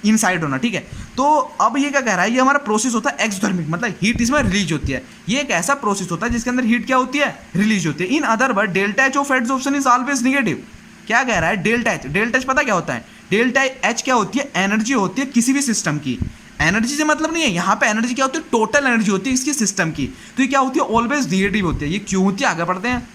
इनसाइड होना, ठीक है। तो अब ये क्या कह रहा है, ये हमारा प्रोसेस होता है एक्सोथर्मिक, मतलब हीट इसमें रिलीज होती है। ये एक ऐसा प्रोसेस होता है जिसके अंदर हीट क्या होती है, रिलीज होती है। In other word delta H of adsorption is always negative. क्या कह रहा है, डेल्टा एच पता क्या होता है, डेल्टा एच क्या होती है, एनर्जी होती है किसी भी सिस्टम की। एनर्जी से मतलब नहीं है, यहाँ पे एनर्जी क्या होती है, टोटल एनर्जी होती है इसकी सिस्टम की। तो ये क्या होती है, ऑलवेज नेगेटिव होती है। ये क्यों होती है, आगे बढ़ते हैं।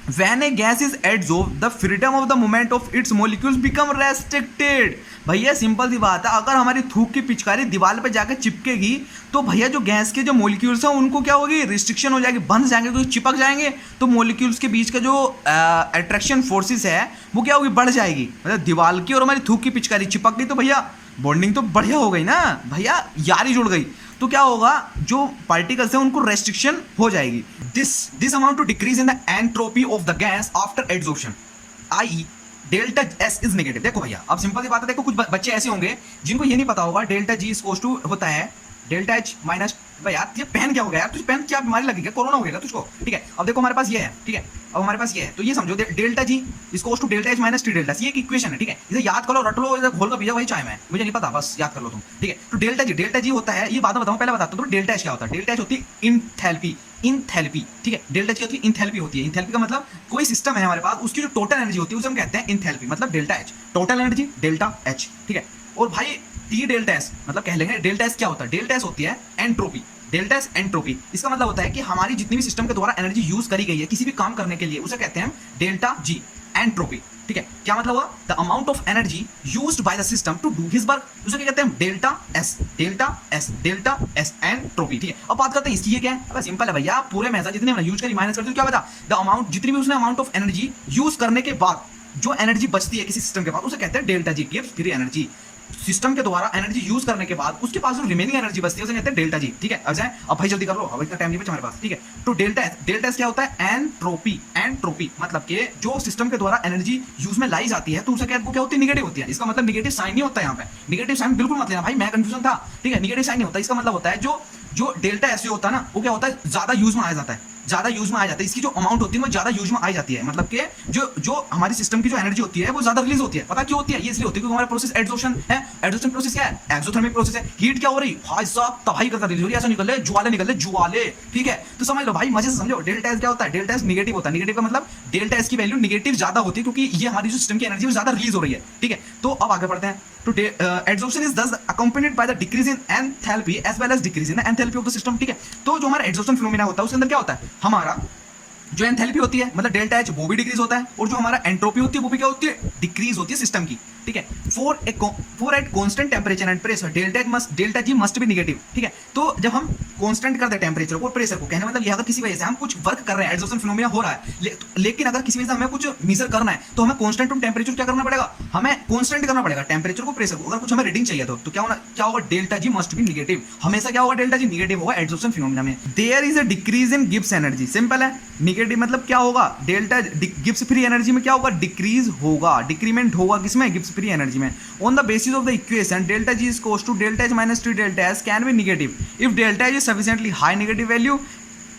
When a gas is adsorbed, the freedom of the movement of its molecules become restricted। भैया सिंपल सी बात है, अगर हमारी थूक की पिचकारी दीवार पे जाकर चिपकेगी तो भैया जो गैस के जो मॉलिक्यूल्स हैं उनको क्या होगी, रिस्ट्रिक्शन हो जाएगी, बंध जाएंगे, तो चिपक जाएंगे, तो मॉलिक्यूल्स के बीच का जो अट्रैक्शन फोर्सेस है वो क्या होगी, बढ़ जाएगी। मतलब दीवार की और हमारी थूक की पिचकारी चिपक गई तो भैया बॉन्डिंग तो बढ़िया हो गई ना भैया, यारी जुड़ गई, तो क्या होगा, जो पार्टिकल्स हैं उनको रेस्ट्रिक्शन हो जाएगी। This amount to decrease in the entropy of the gas after adsorption, I delta S is negative. देखो भैया अब सिंपल सी बात है, देखो कुछ बच्चे ऐसे होंगे जिनको ये नहीं पता होगा डेल्टा जी इक्वल्स टू होता है डेल्टा एच माइनस, भाई यार ये पेन क्या हो गया यार, तुझे पेन क्या बीमारी लगी, क्या कोरोना हो गया तुझको, ठीक है। अब देखो हमारे पास ये है, ठीक है, अब हमारे पास ये है, तो ये समझो delta G equals to delta H minus T delta, ये एक इक्वेशन है, ठीक है। इसे याद कर लो, रट लो, इसे खोल कर पिया वही चाय में, मुझे नहीं पता, बस याद कर लो तुम, ठीक है। तो डेल्टा जी होता है, ये बाद में बताऊं, पहले बताता हूं। तो डेल्टा एच क्या होता है, डेल्टा एच होती है इंथैल्पी, ठीक है। डेल्टा जी होती है इंथैल्पी होती है। इंथैल्पी का मतलब कोई सिस्टम है हमारे पास, उसकी जो टोटल एनर्जी होती है उसे हम कहते हैं इंथैल्पी, मतलब delta H, total energy delta H, ठीक है। और भाई टी डेल्टा एस मतलब कह लेंगे, डेल्टा एस क्या होता है, डेल्टा एस होती है एंट्रोपी, डेल्टा एस एंट्रोपी। इसका मतलब होता है कि हमारी जितनी भी सिस्टम के द्वारा एनर्जी यूज करी गई है किसी भी काम करने के लिए, उसे कहते हैं डेल्टा जी एंट्रोपी, ठीक है। क्या मतलब हुआ, the amount of energy used by the system to do his work, उसे क्या कहते हैं, डेल्टा एस एंट्रोपी, ठीक है। अब बात करते हैं इसकी, ये क्या है, अब सिंपल है भैया, पूरे में ऐसा जितने हमने यूज करी माइनस कर दो, क्या बता, द अमाउंट जितनी भी उसने अमाउंट ऑफ एनर्जी यूज करने के बाद जो एनर्जी बचती है किसी सिस्टम के पास, उसे कहते हैं delta G, gives free energy. System के द्वारा एनर्जी यूज करने के बाद उसके पास जो रिमेनिंग एनर्जी बचती है उसे कहते हैं डेल्टा जी, ठीक है। अब भाई जल्दी कर लो, अब इतना टाइम नहीं बचा हमारे पास, ठीक है। तो डेल्टा एस क्या होता है, एंट्रोपी मतलब कि जो सिस्टम के द्वारा एनर्जी यूज में लाई जाती है तो उसे क्या होती है, निगेटिव होती है। इसका मतलब निगेटिव साइन नहीं होता है यहाँ पे, निगेटिव साइन बिल्कुल मत लेना भाई, मैं कंफ्यूजन था, ठीक है। निगेटिव साइन नहीं होता, इसका मतलब होता है जो जो डेल्टा एस होता है ना, वो क्या होता है, ज्यादा यूज में आ जाता है, ज्यादा यूज में आ जाता है, इसकी जो अमाउंट होती है वो ज्यादा यूज में आ जाती है। मतलब कि जो हमारी सिस्टम की जो एनर्जी होती है वो ज्यादा रिलीज होती है। पता क्यों होती है? ये इसलिए होती है क्योंकि हमारा प्रोसेस एड्सॉर्प्शन है। एड्सॉर्प्शन प्रोसेस क्या है? एक्सोथर्मिक प्रोसेस है। हीट क्या हो रही, भाई साहब तबाही करता रिलीज हो रही है, ऐसा निकल रहे ज्वाले, निकल रहे ज्वाले, ठीक है। तो समझ लो भाई, मजे से समझो। डेल्टा एस क्या होता है? डेल्टा एस नेगेटिव होता है। नेगेटिव का मतलब डेल्टा एस की वैल्यू नेगेटिव ज्यादा होती है क्योंकि ये हमारी जो सिस्टम की एनर्जी वो ज्यादा रिलीज हो रही है, ठीक है। तो अब आगे बढ़ते हैं। तो adsorption is thus accompanied by the decrease in enthalpy as well as decrease in the enthalpy of the system, ठीक है। तो जो हमारा एड्सॉर्प्शन फिनोमेना होता है उसके अंदर क्या होता है, हमारा जो एंथैल्पी होती है मतलब डेल्टा एच वो भी डिक्रीज होता है, और जो हमारा एंट्रोपी होती है वो भी क्या होती है, डिक्रीज होती है सिस्टम की, ठीक है। For at constant temperature and pressure delta G must be negative, ठीक है। तो जब हम कांस्टेंट करते हैं टेंपरेचर को और प्रेशर को, कहने मतलब ये अगर किसी वजह से हम कुछ वर्क कर रहे हैं, एड्सॉर्प्शन फिनोमेना हो रहा है, लेकिन अगर किसी वजह से हमें कुछ मेजर करना है तो हमें कांस्टेंट टू टेंपरेचर क्या करना पड़ेगा, हमें कांस्टेंट करना पड़ेगा टेंपरेचर को, प्रेशर को। अगर कुछ हमें रीडिंग चाहिए तो क्या होगा, delta G must be negative. हमेशा क्या होगा, डेल्टा जी नेगेटिव होगा एड्सॉर्प्शन फिनोमेना में। There is a decrease in Gibbs energy, simple है। नेगेटिव मतलब क्या होगा, डेल्टा गिब्स फ्री एनर्जी में क्या होगा, डिक्रीज होगा, डिक्रीमेंट होगा किसमें, गिब्स फ्री एनर्जी में। On the basis of the equation delta G is equals to delta H minus T delta S can be negative if delta H is sufficiently high negative value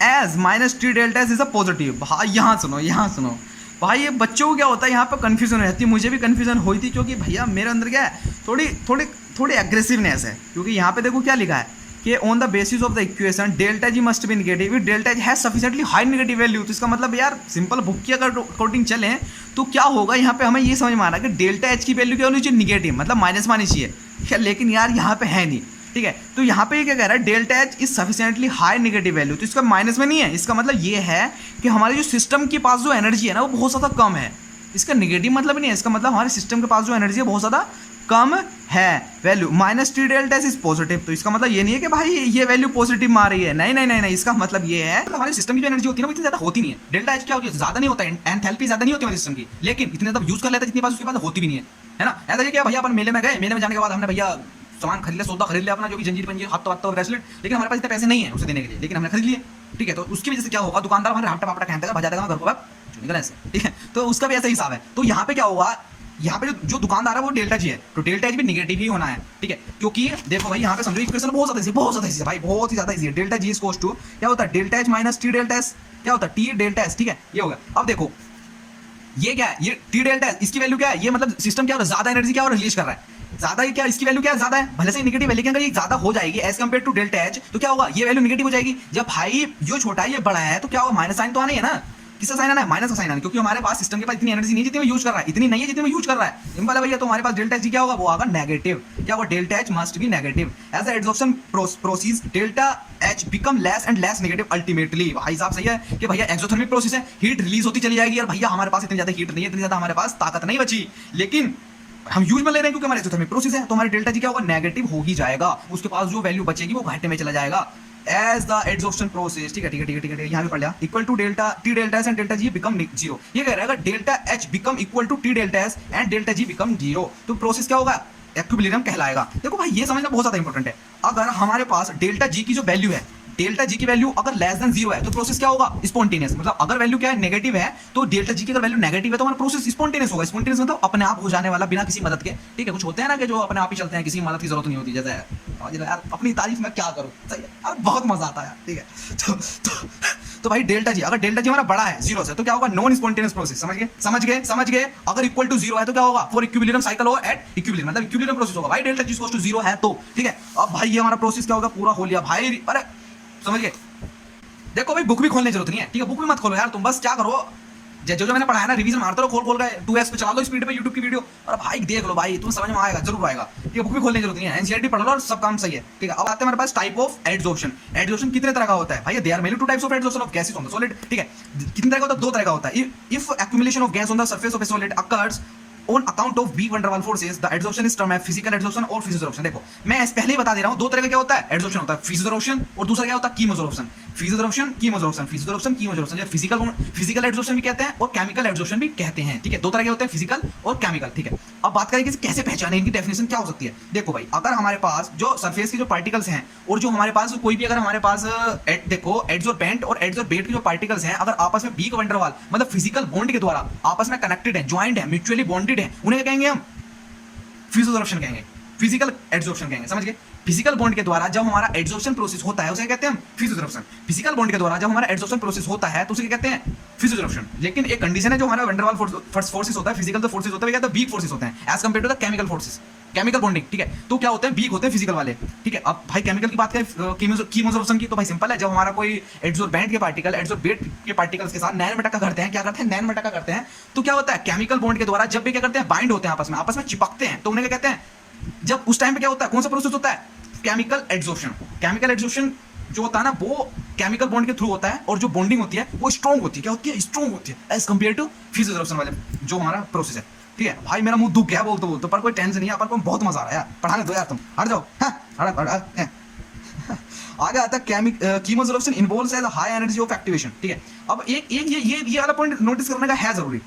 as minus T delta S is a positive. भाई यहाँ सुनो भाई, ये बच्चों को क्या होता है यहाँ पर कंफ्यूजन हो जाती है, मुझे भी कंफ्यूजन हुई थी क्योंकि भैया मेरे अंदर क्या है, थोड़ी एग्रेसिवनेस है। क्योंकि यहाँ पे देखो क्या लिखा है कि on the basis of the equation delta G must be negative, delta H has sufficiently high negative value. तो इसका मतलब यार सिंपल बुक की अगर अकॉर्डिंग चलें तो क्या होगा, यहाँ पे हमें ये समझ में आ रहा है कि डेल्टा एच की वैल्यू क्या होनी चाहिए, निगेटिव, मतलब माइनस में आनी चाहिए, लेकिन यार यहाँ पे है नहीं, ठीक है। तो यहाँ पे ये क्या कह रहा है, delta H is sufficiently high negative value, तो इसका माइनस में नहीं है। इसका मतलब ये है कि हमारे जो सिस्टम के पास जो एनर्जी है ना वो बहुत ज़्यादा कम है। इसका नेगेटिव मतलब नहीं है, इसका मतलब हमारे सिस्टम के पास जो एनर्जी है बहुत ज़्यादा कम है value. Minus T delta S is positive, तो इसका मतलब ये नहीं है कि भाई ये वैल्यू पॉजिटिव में आ रही है, नहीं, इसका मतलब ये है हमारे सिस्टम की जो एनर्जी होती है ना वो इतनी ज्यादा होती नहीं है। डेल्टा एच क्या होती है, ज्यादा नहीं होता है, एंथैल्पी ज्यादा नहीं होती है सिस्टम की, लेकिन इतने ज्यादा यूज कर लेता है जितनी पास उसके पास होती भी नहीं है ना। ऐसा क्या भैया अपन मेले में गए, मेले में जाने के बाद हमने भैया सामान खरीद लिया, सौदा खरीद लिया अपना, जो भी जंजीर पंजीर हाथ तो ब्रेसलेट, लेकिन हमारे पास इतने पैसे नहीं है उसे देने के लिए, लेकिन हमने खरीद लिए, ठीक है। तो उसकी वजह से क्या होगा, दुकानदार हमारे हाथ पापड़ा कहता है बजा देगा घर को निकल ऐसे, ठीक है। तो उसका भी ऐसा हिसाब है। तो यहाँ पे क्या होगा, यहाँ पे जो दुकानदार है वो डेल्टा जी है, तो डेल्टा एच भी नेगेटिव ही होना है, ठीक है। क्योंकि देखो भाई यहाँ पे समझो इक्वेशन बहुत ज्यादा इजी है भाई, बहुत ही ज्यादा इजी है। Delta G is equals to क्या होता है, delta H minus T delta S, क्या होता है, टी डेल्टा एस, ठीक है। ये होगा। अब देखो ये क्या है, ये टी डेल्टा एस, इसकी वैल्यू क्या है, ये मतलब सिस्टम क्या हो रहा है, ज्यादा एनर्जी क्या हो रिलीज कर रहा है, ज्यादा ही क्या, इसकी वैल्यू क्या ज्यादा है, भले से नेगेटिव है, लेकिन अगर ये ज्यादा हो जाएगी as compare to delta H तो क्या होगा, ये वैल्यू नेगेटिव हो जाएगी। जब भाई जो छोटा है ये बड़ा है तो क्या होगा, माइनस साइन तो आना ही है ना। किसका साइन आना है, माइनस का साइन आना है, क्योंकि हमारे पास सिस्टम के पास इतनी एनर्जी नहीं जितनी में यूज कर रहा है, इतनी नहीं है जितनी में यूज कर रहा है। सिंपल है भैया। तो हमारे पास डेल्टा एच क्या होगा, वो आगा नेगेटिव, क्या होगा, delta H must be negative. As the adsorption proceeds delta H become less and less negative ultimately. भाई साहब सही है कि भैया एक्सोथर्मिक प्रोसेस है, हीट रिलीज होती चली जाएगी। यार भैया हमारे पास इतनी ज्यादा हीट नहीं है, इतनी ज्यादा हमारे पास ताकत नहीं बची, लेकिन हम यूज में ले रहे हैं क्योंकि हमारे एक्सोथर्मिक प्रोसेस है, तो हमारे डेल्टा जी क्या होगा, नेगेटिव हो ही जाएगा। उसके पास जो वैल्यू बचेगी वो घाटे में चला जाएगा। एज द एड्सॉर्प्शन प्रोसेस, ठीक है, यहाँ पे पढ़ लिया, equal to delta T delta S and delta G become zero. ये कह रहा है delta H become equal to T delta S and delta G become zero, तो प्रोसेस क्या होगा, इक्विलिब्रियम कहलाएगा। देखो भाई ये समझना बहुत ज्यादा इंपॉर्टेंट है। अगर हमारे पास डेल्टा जी की जो वैल्यू है, डेल्टा जी की वैल्यू अगर लेस देन जीरो है तो प्रोसेस क्या होगा, स्पॉन्टेनियस। मतलब अगर वैल्यू क्या है, नेगेटिव है, तो डेल्टा जी की अगर वैल्यू नेगेटिव है तो हमारा प्रोसेस स्पॉन्टेनियस होगा। स्पॉन्टेनियस मतलब अपने आप हो जाने वाला, बिना किसी मदद के, ठीक है। कुछ होते हैं ना कि जो अपने आप ही चलते हैं, किसी मदद की जरूरत नहीं होती, जैसे यार अपनी तारीफ में क्या करूं, सही है यार, बहुत मजा आता है, ठीक है। तो भाई डेल्टा जी, अगर डेल्टा जी हमारा बड़ा है जीरो से तो क्या होगा, नॉन स्पॉन्टेनियस प्रोसेस। समझ गए। अगर इक्वल टू जीरो है तो क्या होगा, फॉर इक्विलिब्रियम साइकिल हो एट इक्विलिब्रियम, मतलब इक्विलिब्रियम प्रोसेस होगा भाई। Delta G equal to zero है तो ठीक है। अब भाई ये हमारा प्रोसेस क्या होगा, पूरा हो लिया भाई। अरे समझ गए। देखो भाई बुक भी खोलने की जरूरत नहीं है, ठीक है, बुक भी मत खोलो यार, तुम बस क्या करो, जो मैंने पढ़ाया ना रिवीजन मारते रहो, खोल गए 2s पे चला लो स्पीड पे यूट्यूब की वीडियो, और भाई देख लो भाई, तुम्हें समझ में आएगा, जरूर आएगा, ठीक है। बुक भी खोलने की जरूरत नहीं है, एनसीईआरटी पढ़ लो और सब काम सही है, ठीक है। अब आते हैं हमारे पास टाइप ऑफ एड्सॉर्प्शन। एड्सॉर्प्शन कितने तरह का होता है भाई, there are mainly two types of adsorption of gases on the solid, ठीक है। कितने तरह का होता है, दो तरह का होता है। If accumulation of gas on the surface of a solid occurs on account of weak van der Waals forces, the adsorption is term है फिजिकल एड्सॉर्प्शन और फिजियोसॉर्प्शन। देखो मैं पहले ही बता दे रहा हूं, दो तरह का क्या होता है एड्सॉर्प्शन, होता है फिजियोसॉर्प्शन और दूसरा क्या होता है कीमोसॉर्प्शन। फिजियोसॉर्प्शन कीमोसॉर्प्शन, जो फिजिकल एड्सॉर्प्शन भी कहते हैं और केमिकल एड्सॉर्प्शन भी कहते हैं, ठीक है। दो तरह के होते हैं, फिजिकल और केमिकल, ठीक है। अब बात करें कि कैसे पहचाने, इनकी डेफिनेशन क्या हो सकती है। देखो भाई अगर हमारे पास जो सरफेस की जो पार्टिकल्स हैं और जो हमारे पास कोई भी, अगर हमारे पास देखो एड्सॉर्बेंट और एड्सॉर्बेट की जो पार्टिकल्स हैं, अगर आपस में वीक वंडर वाल मतलब फिजिकल बॉन्ड के द्वारा आपस में कनेक्टेड है, ज्वाइंट है, म्यूचुअली बॉन्डेड है, उन्हें क्या कहेंगे हम, फिजियोसॉर्प्शन कहेंगे, फिजिकल एड्सॉर्प्शन कहेंगे, समझ गए। फिजिकल बॉन्ड के द्वारा जब हमारा एड्सॉर्प्शन प्रोसेस होता है उसे कहते हैं फिजियोट्रॉप्शन। फिजिकल बॉन्ड के द्वारा जब हमारा एड्सॉर्प्शन प्रोसेस होता है तो उसे कहते हैं फिजियोट्रॉप्शन। लेकिन एक कंडीशन है, जो हमारा वैन डर वाल फोर्सेस होता है, फिजिकल जो फोर्सेस होते हैं वो वीक फोर्सेस होते हैं as compare to the chemical forces, chemical bonding, ठीक है। तो क्या होते हैं, वीक होते हैं फिजिकल वाले, ठीक है। अब भाई केमिकल की बात करें कीमोसोर्प्शन की, तो भाई सिंपल है, जब हमारा कोई एड्सोर्बेंट के पार्टिकल एड्सोर्बेट के पार्टिकल्स के साथ नैन मटका करते हैं, क्या करते हैं, नैन मटका करते हैं, तो क्या होता है, केमिकल बॉन्ड के द्वारा जब भी क्या करते हैं, बाइंड होते हैं आपस में चिपकते हैं, तो उन्हें क्या कहते हैं, जब उस टाइम पे क्या होता है, कौन सा प्रोसेस होता है, केमिकल एड्सोर्प्शन। केमिकल एड्सोर्प्शन जो होता है ना, वो केमिकल बॉन्ड के थ्रू होता है, और जो बॉन्डिंग होती है वो स्ट्रॉन्ग होती है, क्या होती है, स्ट्रॉन्ग होती है एज कंपेयर टू फिजियोट्रॉप्शन वाले जो हमारा प्रोसेस है, ठीक है। भाई मेरा मुंह दुख गया बोलते पर कोई टेंशन नहीं है, पर बहुत मजा आ रहा है यार, पढ़ाने दो यार, तुम हट जाओ। आगे आता है chemisorption involves as high energy of activation, ठीक है। अब ये वाला पॉइंट नोटिस करने का है जरूरी।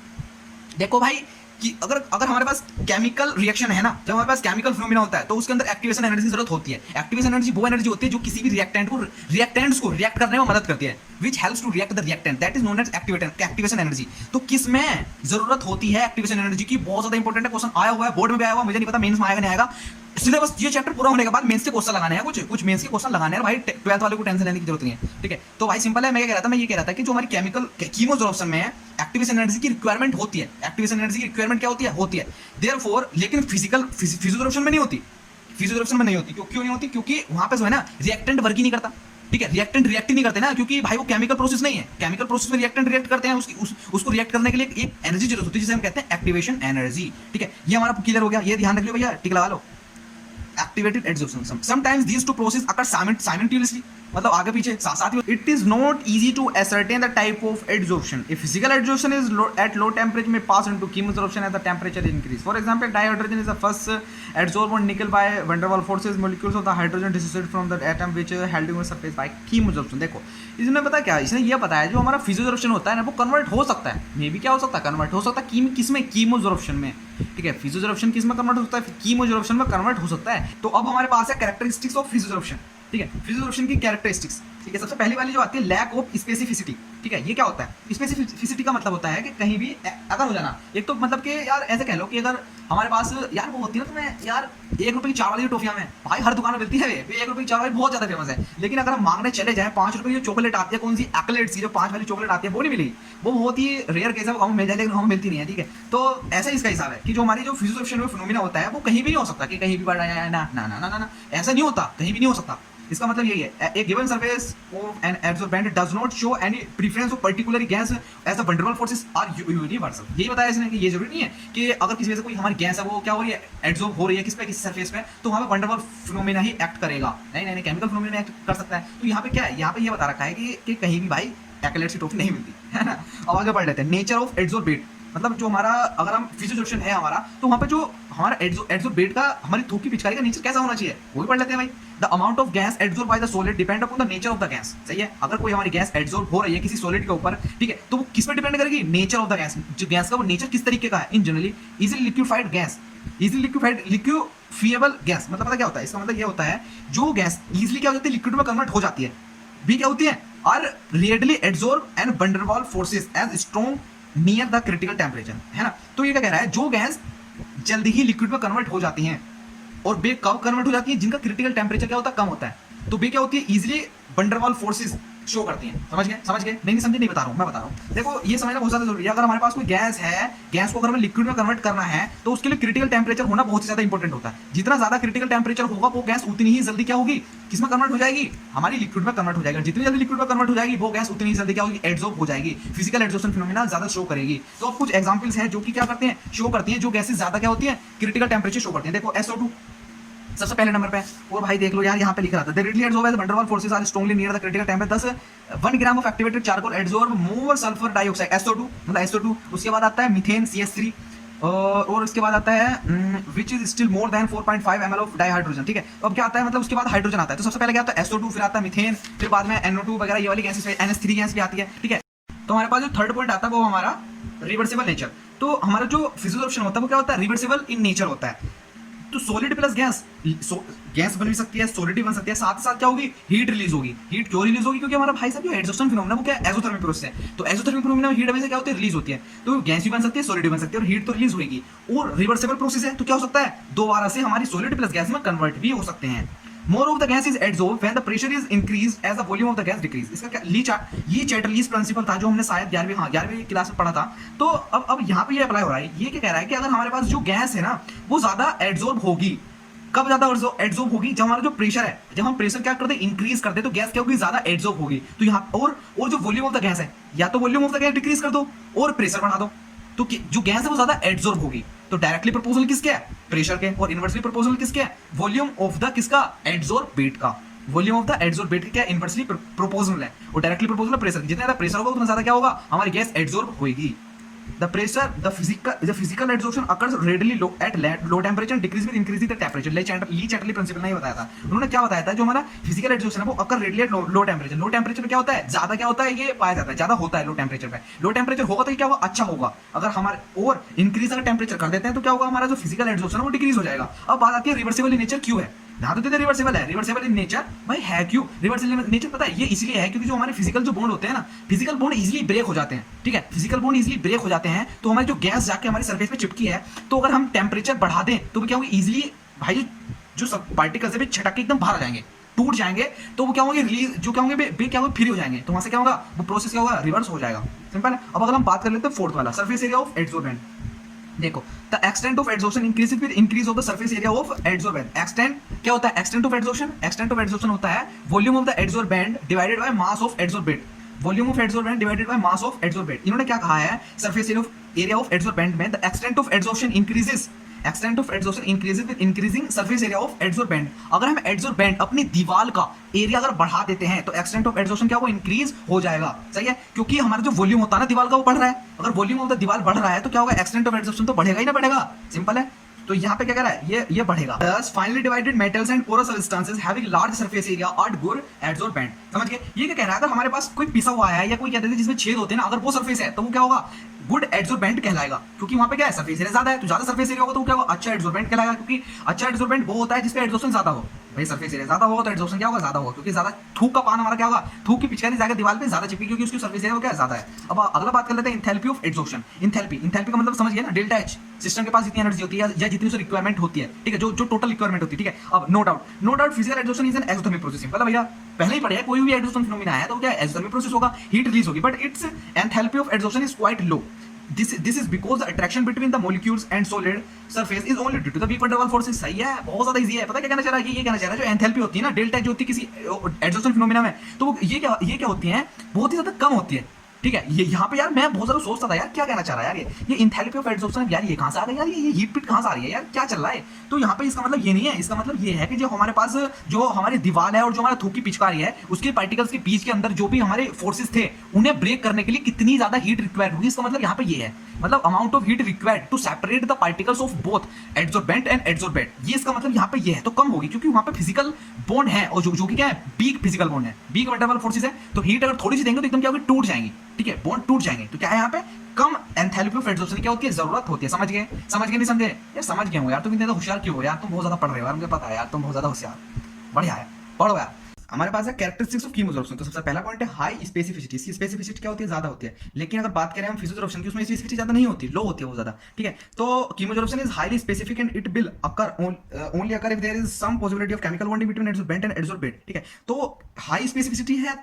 देखो भाई कि अगर हमारे पास केमिकल रिएक्शन है ना, जब हमारे पास केमिकल फिनोमेना होता है तो उसके अंदर एक्टिवेशन एनर्जी की जरूरत होती है। एक्टिवेशन एनर्जी वो एनर्जी होती है जो किसी भी रिएक्टेंट्स को रिएक्ट करने में मदद करती है, which helps to react the reactant, that is known as activation energy. तो किस में जरूरत होती है एक्टिवेशन एनर्जी की, बहुत ज्यादा इंपॉर्टेंट है, क्वेश्चन आया हुआ है, बोर्ड में भी आया हुआ, मुझे नहीं पता मेंस में आएगा नहीं आएगा। इसलिए बस ये चैप्टर पूरा होने के बाद मेंस के क्वेश्चन लगाने हैं, कुछ मेंस के क्वेश्चन लगाने हैं भाई, 12th वाले को टेंशन लेने की जरूरत नहीं है, ठीक है। तो भाई सिंपल है, मैं ये कह रहा था कि जो हमारी केमिकल कीमोसोर्प्शन में एक्टिवेशन एनर्जी की रिक्वायरमेंट होती है, एक्टिवेशन एनर्जी की रिक्वायरमेंट क्या होती है देयरफॉर, लेकिन फिजियोट्रॉप्शन में नहीं होती, फिजियोट्रॉप्शन में नहीं होती। क्यों नहीं होती, क्योंकि वहां पे जो है ना रिएक्टेंट वर्क ही नहीं करता, ठीक है, रिएक्टेंट रिएक्ट ही नहीं करते ना, क्योंकि भाई वो केमिकल प्रोसेस नहीं है, केमिकल प्रोसेस में रिएक्टेंट रिएक्ट करते हैं, उसको रिएक्ट करने के लिए एक एनर्जी जरूरत होती है जिसे हम कहते हैं एक्टिवेशन एनर्जी, ठीक है। ये हमारा क्लियर हो गया, ये ध्यान रख लो भैया, टिक लगा लो। activated adsorption, sometimes these two processes occur simultaneously, मतलब आगे पीछे साथ ही। It is not easy to ascertain the type of adsorption. If physical adsorption is at low temperature may pass into chemosorption as the temperature increase. For example, dihydrogen is the first adsorbed on nickel by van der Waals forces. Molecules of the hydrogen dissociate from the atom which are held on the surface by chemosorption. देखो इसने पता क्या, इसने ये बताया जो हमारा फिजियोसोर्प्शन होता है ना वो कन्वर्ट हो सकता है, मे भी क्या हो सकता है, कन्वर्ट हो सकता है किसमें, कीमोसोर्प्शन में, ठीक है। फिजियोसोर्प्शन किसमें कन्वर्ट हो सकता है, कीमोसोर्प्शन में कन्वर्ट हो सकता है। तो अब हमारे पास है कैरेक्टरिस्टिक्स ऑफ फिजियोसोर्प्शन, ठीक है, फिजियोसोर्प्शन की कैरेक्टरिस्टिक्स, ठीक है। सबसे पहली वाली जो आती है लैक ऑफ स्पेसिफिसिटी, ठीक है। ये क्या होता है, स्पेसिफिसिटी का मतलब होता है कि कहीं भी अगर हो जाना, एक तो मतलब कि यार ऐसे कह लो कि अगर हमारे पास यार वो होती है ना, तुम्हें यार 1 रुपए की चार वाली टॉफियां में भाई हर दुकान में मिलती है, 1 रुपए की चार वाली बहुत ज्यादा फेमस है, लेकिन अगर हम मांगने चले जाएं 5 रुपए की जो चॉकलेट आती है, कौन सी एक्लेट्स की जो 5 वाली चॉकलेट आती है वो नहीं मिलेगी, वो बहुत ही रेयर केस है, वो हमें मिल जाए लेकिन हमें मिलती नहीं है, ठीक है। तो ऐसा इसका हिसाब है कि जो हमारी जो फिजियोसोर्प्शन में फिनोमेना होता है वो कहीं भी नहीं हो सकता कि कहीं भी बढ़ रहा है, ना ऐसा नहीं होता, कहीं भी नहीं हो सकता। इसका मतलब यही है, a given surface of an absorbent does not show any preference of particular gas as the van der Waals forces are universal. यही बताया इसने कि ये जरूरी नहीं है कि अगर किसी वजह से कोई हमारी गैस है वो क्या हो रही है, एब्जॉर्ब हो रही है किस पे, किसी सरफेस पे, तो वहां पे वंडरवॉल फिनोमेना ही एक्ट करेगा, नहीं केमिकल फिनोमेना में एक्ट कर सकता है। तो यहाँ पे क्या है, यहाँ पे ये बता रखा है कि कहीं भी भाई एक्लेट्स की टॉफी नहीं मिलती है ना। अब आगे पढ़ लेते हैं, नेचर ऑफ एड्सोर्बेट, मतलब जो हमारा अगर हम फिजियोसोर्प्शन है हमारा, तो वहाँ पे जो हमारा एड्सोर्बेट का हमारी थूक की पिचकारी का नेचर कैसा होना चाहिए वो भी पढ़ लेते हैं भाई। The amount of gas adsorb by the solid depend upon the nature of the gas, सही है। अगर कोई हमारी गैस एड्सोर्ब हो रही है किसी सॉलिड के ऊपर, ठीक है, तो वो किस पे डिपेंड करेगी, नेचर ऑफ द गैस, जो गैस का वो नेचर किस तरीके का है। In generally easily liquefied gas, easily liquefiable gas, मतलब पता क्या होता है, इसका मतलब ये होता है जो गैस इजीली क्या हो जाती है, लिक्विड में कन्वर्ट हो जाती है, भी क्या होती है, are readily adsorb and van der Waals forces as strong near the critical temperature, है ना। तो ये क्या कह रहा है, जो गैस जल्दी ही लिक्विड में कन्वर्ट हो जाती हैं और बे कब कन्वर्ट हो जाती है, जिनका क्रिटिकल टेम्परेचर क्या होता है, कम होता है, तो बे क्या होती है, easily van der Waals forces show करती हैं। समझ गए नहीं समझे, नहीं बता रहा हूँ, मैं बता रहा हूँ। देखो ये समझना बहुत ज्यादा जरूरी है। अगर हमारे पास कोई गैस है, गैस को अगर हमें लिक्विड में कन्वर्ट करना है तो उसके लिए क्रिटिकल टेम्परेचर होना बहुत ही ज्यादा इंपॉर्टेंट होता है। जितना ज्यादा क्रिटिकल टेम्परेचर होगा वो गैस उतनी ही जल्दी क्या होगी, किसमें कन्वर्ट हो जाएगी, हमारी लिक्विड में कन्वर्ट हो जाएगी। जितनी जल्दी लिक्विड में कन्वर्ट हो जाएगी वो गैस उतनी ही जल्दी क्या होगी, एड्सॉर्ब हो जाएगी, फिजिकल एड्सॉर्प्शन फिनोमेना ज्यादा शो करेगी। तो अब कुछ एग्जांपल्स हैं जो कि क्या करते हैं, शो करती हैं, जो गैसेस ज्यादा क्या होती है, क्रिटिकल टेम्परेचर शो करती हैं। देखो SO2 सबसे पहले नंबर पे, और भाई देख लो यार यहाँ पे लिखा था, the readily adsorb as van der Waals forces are strongly near the critical temperature, 1 gram of activated charcoal adsorb more sulphur dioxide SO2, मतलब SO2। उसके बाद आता है मीथेन CH3, और उसके बाद आता है which is still more than 4.5 ml of dihydrogen, ठीक है। तो अब क्या आता है, मतलब उसके बाद हाइड्रोजन आता है। तो सबसे पहले क्या आता है, SO2, फिर आता है मीथेन, फिर बाद में NO2 वगैरह ये वाली गैसेस, NH3 गैस भी आती है, ठीक है। तो हमारे पास जो थर्ड पॉइंट आता है वो हमारा रिवर्सिबल नेचर। तो हमारा जो फिजियोसोर्प्शन होता है वो क्या होता है, रिवर्सिबल इन नेचर होता है। तो सॉलिड प्लस गैस, गैस बन भी सकती है, सॉलिड भी बन सकती है, साथ ही साथ क्या होगी, हीट रिलीज होगी। हीट क्यों रिलीज होगी, क्योंकि हमारा भाई साहब जो एड्सॉर्प्शन फिनोमेना वो क्या है, एक्सोथर्मिक प्रोसेस है। तो एक्सोथर्मिक फिनोमेना में हीट हमेशा क्या होती है, रिलीज होती है। तो गैस भी बन सकती है, सॉलिड भी बन सकती है, और हीट तो रिलीज होगी। और रिवर्सिबल प्रोसेस है तो क्या हो सकता है, दोबारा से हमारी सॉलिड प्लस गैस में कन्वर्ट भी हो सकते हैं। More of the gas is adsorb when the pressure is increase as the volume of the gas decrease. इसका क्या ये चैटरलीज प्रिंसिपल था जो हमने शायद 11वीं क्लास में पढ़ा था। तो अब यहाँ पे ये अप्लाई हो रहा है। ये क्या कह रहा है कि अगर हमारे पास जो गैस है ना वो ज्यादा एडसॉर्ब होगी, कब ज्यादा एडसॉर्ब होगी, जब हमारा जो प्रेशर है, जब हम प्रेशर क्या करते हैं इंक्रीज करते हैं तो गैस क्या होगी, ज्यादा एडसॉर्ब होगी। तो यहाँ और जो वॉल्यूम ऑफ द गैस है, या तो volume of the gas decrease कर दो और प्रेशर बढ़ा दो, तो जो गैस है वो ज्यादा एडसॉर्ब होगी। तो डायरेक्टली प्रोपोर्शनल किसके है, प्रेशर के, और इनवर्सली प्रोपोर्शनल किसके है, वॉल्यूम ऑफ द किसका, एडसॉर्बेट का। वॉल्यूम ऑफ द एडसॉर्बेट का क्या इनवर्सली प्रोपोर्शनल है, और डायरेक्टली प्रोपोर्शनल प्रेशर। जितना ज्यादा प्रेशर होगा उतना ज्यादा क्या होगा, हमारी गैस एडसॉर्ब होगी। The pressure, the physical adsorption occurs readily at low temperature and decrease with increasing the temperature. Le Chatelier principle नहीं बताया था उन्होंने, क्या बताया था, जो हमारा फिजिकल एडसॉर्प्शन है वो occur readily at low temperature। Low temperature पे क्या होता है, ज्यादा क्या होता है, ये पाया जाता है, ज्यादा होता है लो टेम्परेचर पे। लो टेम्परेचर होगा तो क्या होगा, अच्छा होगा। अगर हमारे और इंक्रीज अगर टेम्परेचर कर देते हैं तो क्या होगा, हमारा जो फिजिकल एडसॉर्प्शन है वो डिक्रीज हो जाएगा। अब बात आती है रिवर्सिबल इन नेचर क्यों है। यहाँ तो देते रिवर्सिबल है, रिवर्सिबल इन नेचर भाई है क्यों रिवर्सिबल इन नेचर, पता है ये इसलिए है क्योंकि जो हमारे फिजिकल जो बॉन्ड होते हैं ना, फिजिकल बॉन्ड इजीली ब्रेक हो जाते हैं। ठीक है, फिजिकल बॉन्ड इजीली ब्रेक हो जाते हैं तो हमारी जो गैस जाके हमारी सरफेस पे चिपकी है, तो अगर हम टेम्परेचर बढ़ा दें तो क्या होगी, इजीली भाई जो सब पार्टिकल्स है छटक के एकदम बाहर आ जाएंगे, टूट जाएंगे। तो वो क्या होंगे, रिलीज जो क्या होंगे क्या होंगे, फ्री हो जाएंगे। तो वहां से क्या होगा, वो प्रोसेस क्या होगा, रिवर्स हो जाएगा। सिंपल है। अब अगर हम बात कर लेते हैं फोर्थ वाला, सरफेस एरिया ऑफ एडसॉर्बेंट। देखो, the extent of adsorption increases with increase of the surface area of adsorbent. Extent क्या होता है, extent of adsorption, extent of adsorption होता है volume of the adsorbent divided by mass of adsorbate. Volume of adsorbent divided by mass of adsorbate. इन्होंने क्या कहा है, surface area of adsorbent में the extent of adsorption increases, extent of adsorption increases with increasing surface area of एडसॉर्बेंट। अगर हम एडसॉर्बेंट अपनी दीवार का एरिया अगर बढ़ा देते हैं तो एक्सटेंट ऑफ एडसॉर्प्शन क्या होगा, इंक्रीज हो जाएगा। सही है, क्योंकि हमारा जो वॉल्यूम होता है ना दीवार का वो बढ़ रहा है। अगर वॉल्यूम ऑफ द दीवार बढ़ रहा है तो क्या होगा, एक्सटेंट ऑफ एडसॉर्प्शन तो बढ़ेगा ही ना बढ़ेगा। सिंपल है। तो यहाँ पे क्या कह रहा है, ये बढ़ेगा। Thus, finely divided metals and porous substances having large surface area are good adsorbent। समझ गए, ये क्या कह रहा है, अगर हमारे पास कोई पिसा हुआ है या कोई कहते हैं जिसमें छेद होते हैं ना, अगर वो सरफेस है तो वो क्या होगा, गुड एडसॉर्बेंट कहलाएगा। क्योंकि वहां पे क्या है, सरफेस एरिया ज्यादा है, तो ज्यादा सरफेस एरिया होगा तो क्या होगा, अच्छा एडसॉर्बेंट कहलाएगा। क्योंकि अच्छा एडसॉर्बेंट वो होता है जिसपे एडसॉर्प्शन ज्यादा हो। भाई सरफेस एरिया ज्यादा होगा तो एडसॉर्प्शन क्या होगा, ज्यादा होगा। क्योंकि ज्यादा थूक का पान हमारा क्या होगा, थूक की पिचकारी जाकर दीवार पे ज्यादा चिपकी, क्योंकि उसकी सरफेस एरिया क्या ज्यादा है। अब अगला बात कर लेते हैं इंथैल्पी ऑफ एडसॉर्प्शन। इंथैल्पी का मतलब समझ गए ना, डेल्टा एच। सिस्टम के पास जितनी एनर्जी होती है या जितनी उसे रिक्वायरमेंट होती है, ठीक है, जो टोटल रिक्वायरमेंट होती है। ठीक है, अब no doubt physical adsorption is an exothermic process. मतलब भैया पहले ही पढ़े हैं, कोई भी एडसॉर्प्शन फिनोमेना है तो क्या एक्सोथर्मिक प्रोसेस होगा, हीट रिलीज होगी, but it's enthalpy of adsorption is quite low. This is because the attraction between the molecules and solid surface is only due to the weak van der Waals forces। सही है, बहुत ज्यादा easy है। पता क्या कहना चाह रहा है, ये कहना चाह रहा है जो एंथैल्पी होती है ना, डेल्टा जो होती है किसी एडसॉर्प्शन फिनोमेना में, तो ये क्या होती है, बहुत ही ज्यादा कम होती है। ठीक है, ये यहाँ पे यार मैं बहुत ज्यादा सोचता था यार क्या कहना चाह रहा है यार, ये इंथैल्पी ऑफ एडसॉर्प्शन यार ये कहाँ से आ गया यार, ये हीट पिट कहाँ से आ रही है यार, क्या चल रहा है। तो यहाँ पे इसका मतलब ये नहीं है, इसका मतलब ये है कि जो हमारे पास जो हमारी दीवार है और जो हमारा थूक की पिचकारी है, उसके पार्टिकल्स के बीच के अंदर जो भी हमारे फोर्सेस थे उन्हें ब्रेक करने के लिए कितनी ज्यादा हीट रिक्वायर्ड होगी। इसका मतलब यहाँ पे ये है, मतलब amount of heat required to separate the particles of both adsorbent and adsorbate. ये इसका मतलब यहाँ पे ये है, तो कम होगी क्योंकि वहां पे फिजिकल बॉन्ड है, और जो कि क्या है, वीक फिजिकल बॉन्ड है, weak van der Waals forces है। तो हीट अगर थोड़ी सी देंगे तो एकदम क्या होगी, टूट जाएंगी। ठीक है, बॉन्ड टूट जाएंगे। तो क्या है यहाँ पे, कम एंथैल्पी ऑफ एडसॉर्प्शन क्या होती है, जरूरत होती है। समझ गए नहीं समझे यार, समझ गए हो यार, तुम इतने तो होशियार क्यों हो यार, तुम बहुत ज्यादा पढ़ रहे हो यार, मुझे पता है यार तुम बहुत ज्यादा होशियार, बढ़िया है, पढ़ो यार। हमारे पास है कैरेक्टरिस्टिक्स ऑफ कीमोजॉर्प्शन। तो सबसे पहला पॉइंट है हाई स्पेसिफिसिटी। इसकी स्पेसिफिसिटी क्या होती है, ज्यादा होती है। लेकिन अगर बात करें हम फिजियोजॉर्प्शन की, उसमें स्पेसिफिसिटी ज्यादा नहीं होती, लो होती है वो ज्यादा। ठीक है, तो chemisorption is highly specific and it will occur only occur if there is some possibility of chemical bonding between adsorbent and adsorbate. ठीक है, तो हाई स्पेसिफिसिटी है,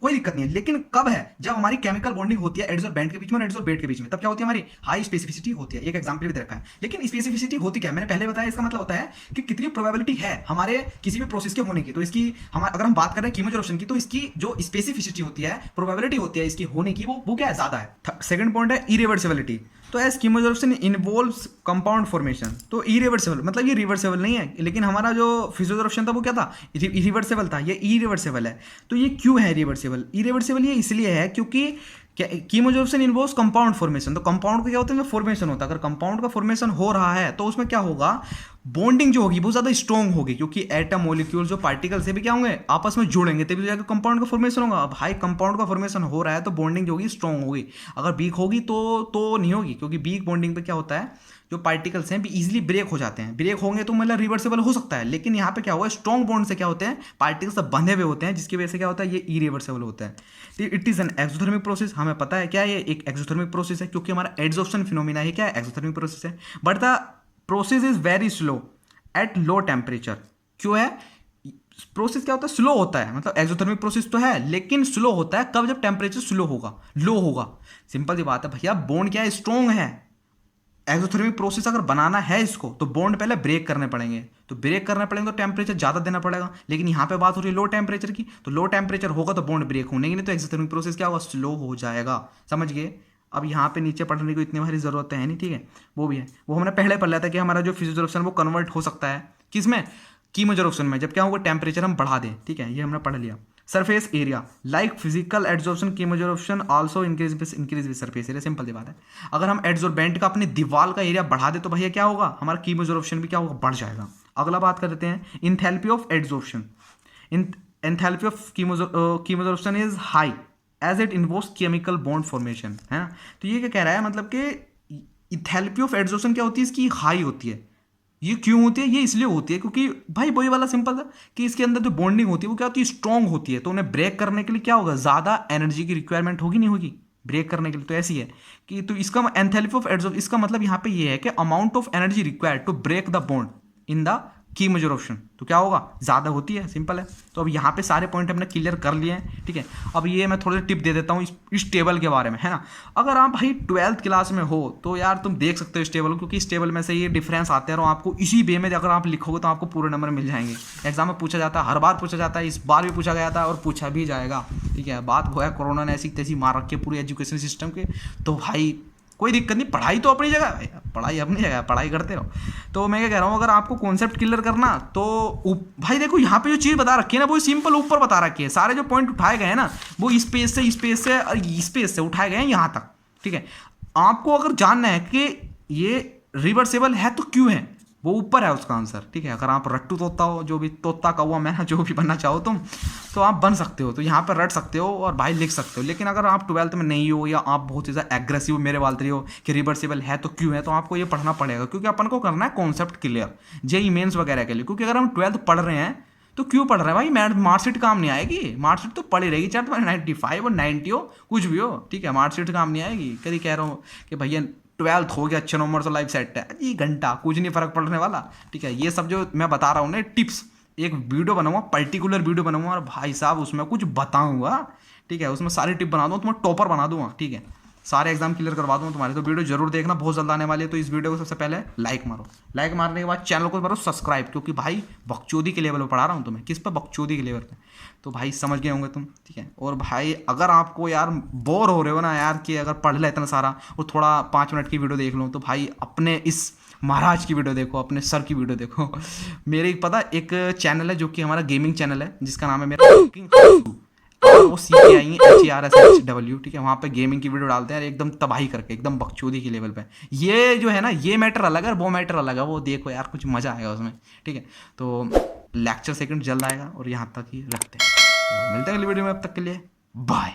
कोई दिक्कत नहीं है। लेकिन कब है, जब हमारी केमिकल बॉन्डिंग होती है एडसॉर्बेंट के बीच में और एडसॉर्बेट के बीच में, तब क्या होती है, हमारी हाई स्पेसिफिसिटी होती है। एक एग्जांपल भी दे रखा है। लेकिन स्पेसिफिसिटी होती क्या है, मैंने पहले बताया, इसका मतलब होता है कि कितनी प्रोबेबिलिटी है हमारे किसी भी प्रोसेस के होने की। तो इसकी अगर हम बात कर रहे हैं कीमोजॉर्प्शन की, तो इसकी जो स्पेसिफिसिटी होती है, प्रोबेबिलिटी होती है इसकी होने की, वो क्या है, ज्यादा है। सेकंड पॉइंट है इरिवर्सिबिलिटी। तो एज कीमोजॉर्प्शन इन्वॉल्व्स कंपाउंड फॉर्मेशन। तो इरिवर्सिबल मतलब ये रिवर्सिबल नहीं है, लेकिन हमारा जो फिजियोजॉर्प्शन था वो क्या था, इरिवर्सिबल था, ये इरिवर्सिबल है। तो ये क्यों है इरिवर्सिबल, इरिवर्सिबल ये इसलिए है क्योंकि कीमोजॉर्प्शन इन्वॉल्व्स कंपाउंड फॉर्मेशन। तो कंपाउंड का क्या होता है, फॉर्मेशन होता है। अगर कंपाउंड का फॉर्मेशन हो रहा है तो उसमें क्या होगा, बॉन्डिंग जो होगी वो ज्यादा स्ट्रॉन्ग होगी, क्योंकि एटम मॉलिक्यूल जो पार्टिकल्स है भी क्या होंगे, आपस में जुड़ेंगे, तभी जाकर कंपाउंड का फॉर्मेशन होगा। अब हाई कंपाउंड का फॉर्मेशन हो रहा है तो बॉन्डिंग जो होगी स्ट्रॉन्ग होगी। अगर वीक होगी तो नहीं होगी, क्योंकि वीक बॉन्डिंग पे क्या होता है, जो पार्टिकल्स हैं भी इजीली ब्रेक हो जाते हैं। ब्रेक होंगे तो मतलब रिवर्सिबल हो सकता है, लेकिन यहाँ पे क्या हुआ, स्ट्रॉन्ग बॉन्ड से क्या होते हैं, पार्टिकल्स बंधे हुए होते हैं, जिसकी वजह से क्या होता है, ये इरिवर्सिबल होता है। It is an exothermic process. हमें पता है क्या ये एक एक्सोथर्मिक प्रोसेस है, क्योंकि हमारा एडसॉर्प्शन फिनोमेना है क्या है, एक्सोथर्मिक प्रोसेस है। But the process is very slow at low temperature. क्यों है, प्रोसेस क्या होता है, स्लो होता है, मतलब एक्सोथर्मिक प्रोसेस तो है लेकिन स्लो होता है। कब? जब टेम्परेचर स्लो होगा, लो होगा। सिंपल सी बात है भैया, बॉन्ड क्या है, स्ट्रॉन्ग है। एक्सोथर्मिक प्रोसेस अगर बनाना है इसको तो बॉन्ड पहले ब्रेक करने पड़ेंगे, तो ब्रेक करने पड़ेंगे तो टेम्परेचर ज़्यादा देना पड़ेगा। लेकिन यहाँ पे बात हो रही है लो टेम्परेचर की, तो लो टेम्परेचर होगा तो बॉन्ड ब्रेक होने की, नहीं तो एक्सोथर्मिक प्रोसेस क्या होगा, स्लो हो जाएगा। समझ गए? अब यहाँ पे नीचे पढ़ने की इतनी भारी जरूरत है नहीं, ठीक है, वो भी है, वो हमने पहले पढ़ लिया था कि हमारा जो फिजिकल ऑप्शन वो कन्वर्ट हो सकता है किसमें, कीमोजोरेक्शन में, जब क्या होगा टेम्परेचर हम बढ़ा दें। ठीक है, ये हमने पढ़ लिया। Surface area like physical adsorption chemisorption also increase with surface area. Simple सी बात है, अगर हम एड्जॉर्बेंट का अपने दीवार का एरिया बढ़ा दे तो भैया क्या होगा, हमारा कीमोजोरेक्शन भी क्या होगा, बढ़ जाएगा। अगला बात कर लेते हैं enthalpy of adsorption. Enthalpy of chemisorption is high as it involves chemical bond formation, है ना। तो ये क्या कह रहा है, मतलब कि इंथैल्पी ऑफ एड्जॉर्प्शन क्या होती है, इसकी हाई होती है। ये क्यों होती है, ये इसलिए होती है क्योंकि भाई वही वाला सिंपल था कि इसके अंदर जो बॉन्डिंग होती है वो क्या होती है, स्ट्रॉन्ग होती है। तो उन्हें ब्रेक करने के लिए क्या होगा, ज़्यादा एनर्जी की रिक्वायरमेंट होगी, नहीं होगी ब्रेक करने के लिए। तो ऐसी है कि, तो इसका एंथैल्पी ऑफ एड्जॉर्प्शन, इसका मतलब यहाँ पे ये है कि amount of energy required to break the bond in the chemisorption, तो क्या होगा, ज़्यादा होती है। सिंपल है। तो अब यहाँ पे सारे पॉइंट हमने क्लियर कर लिए हैं, ठीक है। अब ये मैं थोड़े टिप दे देता हूँ इस टेबल के बारे में, है ना। अगर आप भाई 12th क्लास में हो तो यार तुम देख सकते हो इस टेबल को, क्योंकि इस टेबल में से ये डिफरेंस आते हैं और आपको इसी वे में अगर आप लिखोगे तो आपको पूरे नंबर मिल जाएंगे। एग्जाम में पूछा जाता है, हर बार पूछा जाता है, इस बार भी पूछा गया था और पूछा भी जाएगा, ठीक है। बात वो है, कोरोना ने ऐसी तैसी मार रखी है पूरी एजुकेशन सिस्टम के, तो भाई कोई दिक्कत नहीं, पढ़ाई तो अपनी जगह है, पढ़ाई अपनी जगह है, पढ़ाई करते रहो। तो मैं क्या कह रहा हूँ, अगर आपको कॉन्सेप्ट क्लियर करना तो भाई देखो यहाँ पे जो चीज़ बता रखी है ना वो सिंपल ऊपर बता रखी है। सारे जो पॉइंट उठाए गए हैं ना वो स्पेस से और स्पेस से उठाए गए हैं यहाँ तक, ठीक है। आपको अगर जानना है कि ये रिवर्सेबल है तो क्यों है, वो ऊपर है उसका आंसर, ठीक है। अगर आप रट्टू तोता हो, जो भी तोता कौवा मैं जो भी बनना चाहो तुम, तो आप बन सकते हो, तो यहाँ पर रट सकते हो और भाई लिख सकते हो। लेकिन अगर आप 12th में नहीं हो या आप बहुत ही ज़्यादा एग्रेसिव मेरे वालतरी हो कि रिवर्सिबल है तो क्यों है, तो आपको ये पढ़ना पड़ेगा, क्योंकि अपन को करना है कॉन्सेप्ट क्लियर जेईई मेंस वगैरह के लिए। क्योंकि अगर हम 12th पढ़ रहे हैं तो क्यों पढ़ रहे हैं भाई, मार्कशीट काम नहीं आएगी, मार्कशीट तो पड़ी रहेगी, चाहे तुम्हारी 95 और 90 हो, कुछ भी हो, ठीक है, मार्कशीट काम नहीं आएगी। कभी कह रहा हूँ कि भैया 12th हो गया, अच्छे नंबर से लाइफ सेट है, ये घंटा कुछ नहीं फर्क पड़ने वाला, ठीक है। ये सब जो मैं बता रहा हूँ ना टिप्स, एक वीडियो बनाऊंगा, पर्टिकुलर वीडियो बनाऊंगा और भाई साहब उसमें कुछ बताऊंगा, ठीक है, उसमें सारी टिप बना दूंगा, तुम्हें टॉपर बना दूंगा, ठीक है, सारे एग्जाम क्लियर करवा दूंगा तुम्हारे। तो वीडियो जरूर देखना, बहुत जल्द आने वाली है। तो इस वीडियो को सबसे पहले लाइक मारो, लाइक मारने के बाद चैनल को मारो सब्सक्राइब, क्योंकि भाई बकचोदी के लेवल पर पढ़ा रहा हूँ तुम्हें। किस पर? बकचोदी के लेवल पर, तो भाई समझ गए होंगे तुम, ठीक है। और भाई अगर आपको यार बोर हो रहे हो ना यार कि अगर पढ़ ले इतना सारा और थोड़ा 5 मिनट की वीडियो देख लो, तो भाई अपने इस महाराज की वीडियो देखो, अपने सर की वीडियो देखो। मेरे पता एक चैनल है जो कि हमारा गेमिंग चैनल है, जिसका नाम है मेरा और वो CKINHERSHW, ठीक है। वहाँ पे गेमिंग की वीडियो डालते हैं एकदम तबाही करके, एकदम बकचोदी के लेवल पे। ये जो है ना, ये मैटर अलग है, वो मैटर अलग है, वो देखो यार कुछ मजा आएगा उसमें, ठीक है। तो लेक्चर सेकंड जल्द आएगा और यहाँ तक ही रखते हैं। तो मिलते हैं अगली वीडियो में, अब तक के लिए बाय।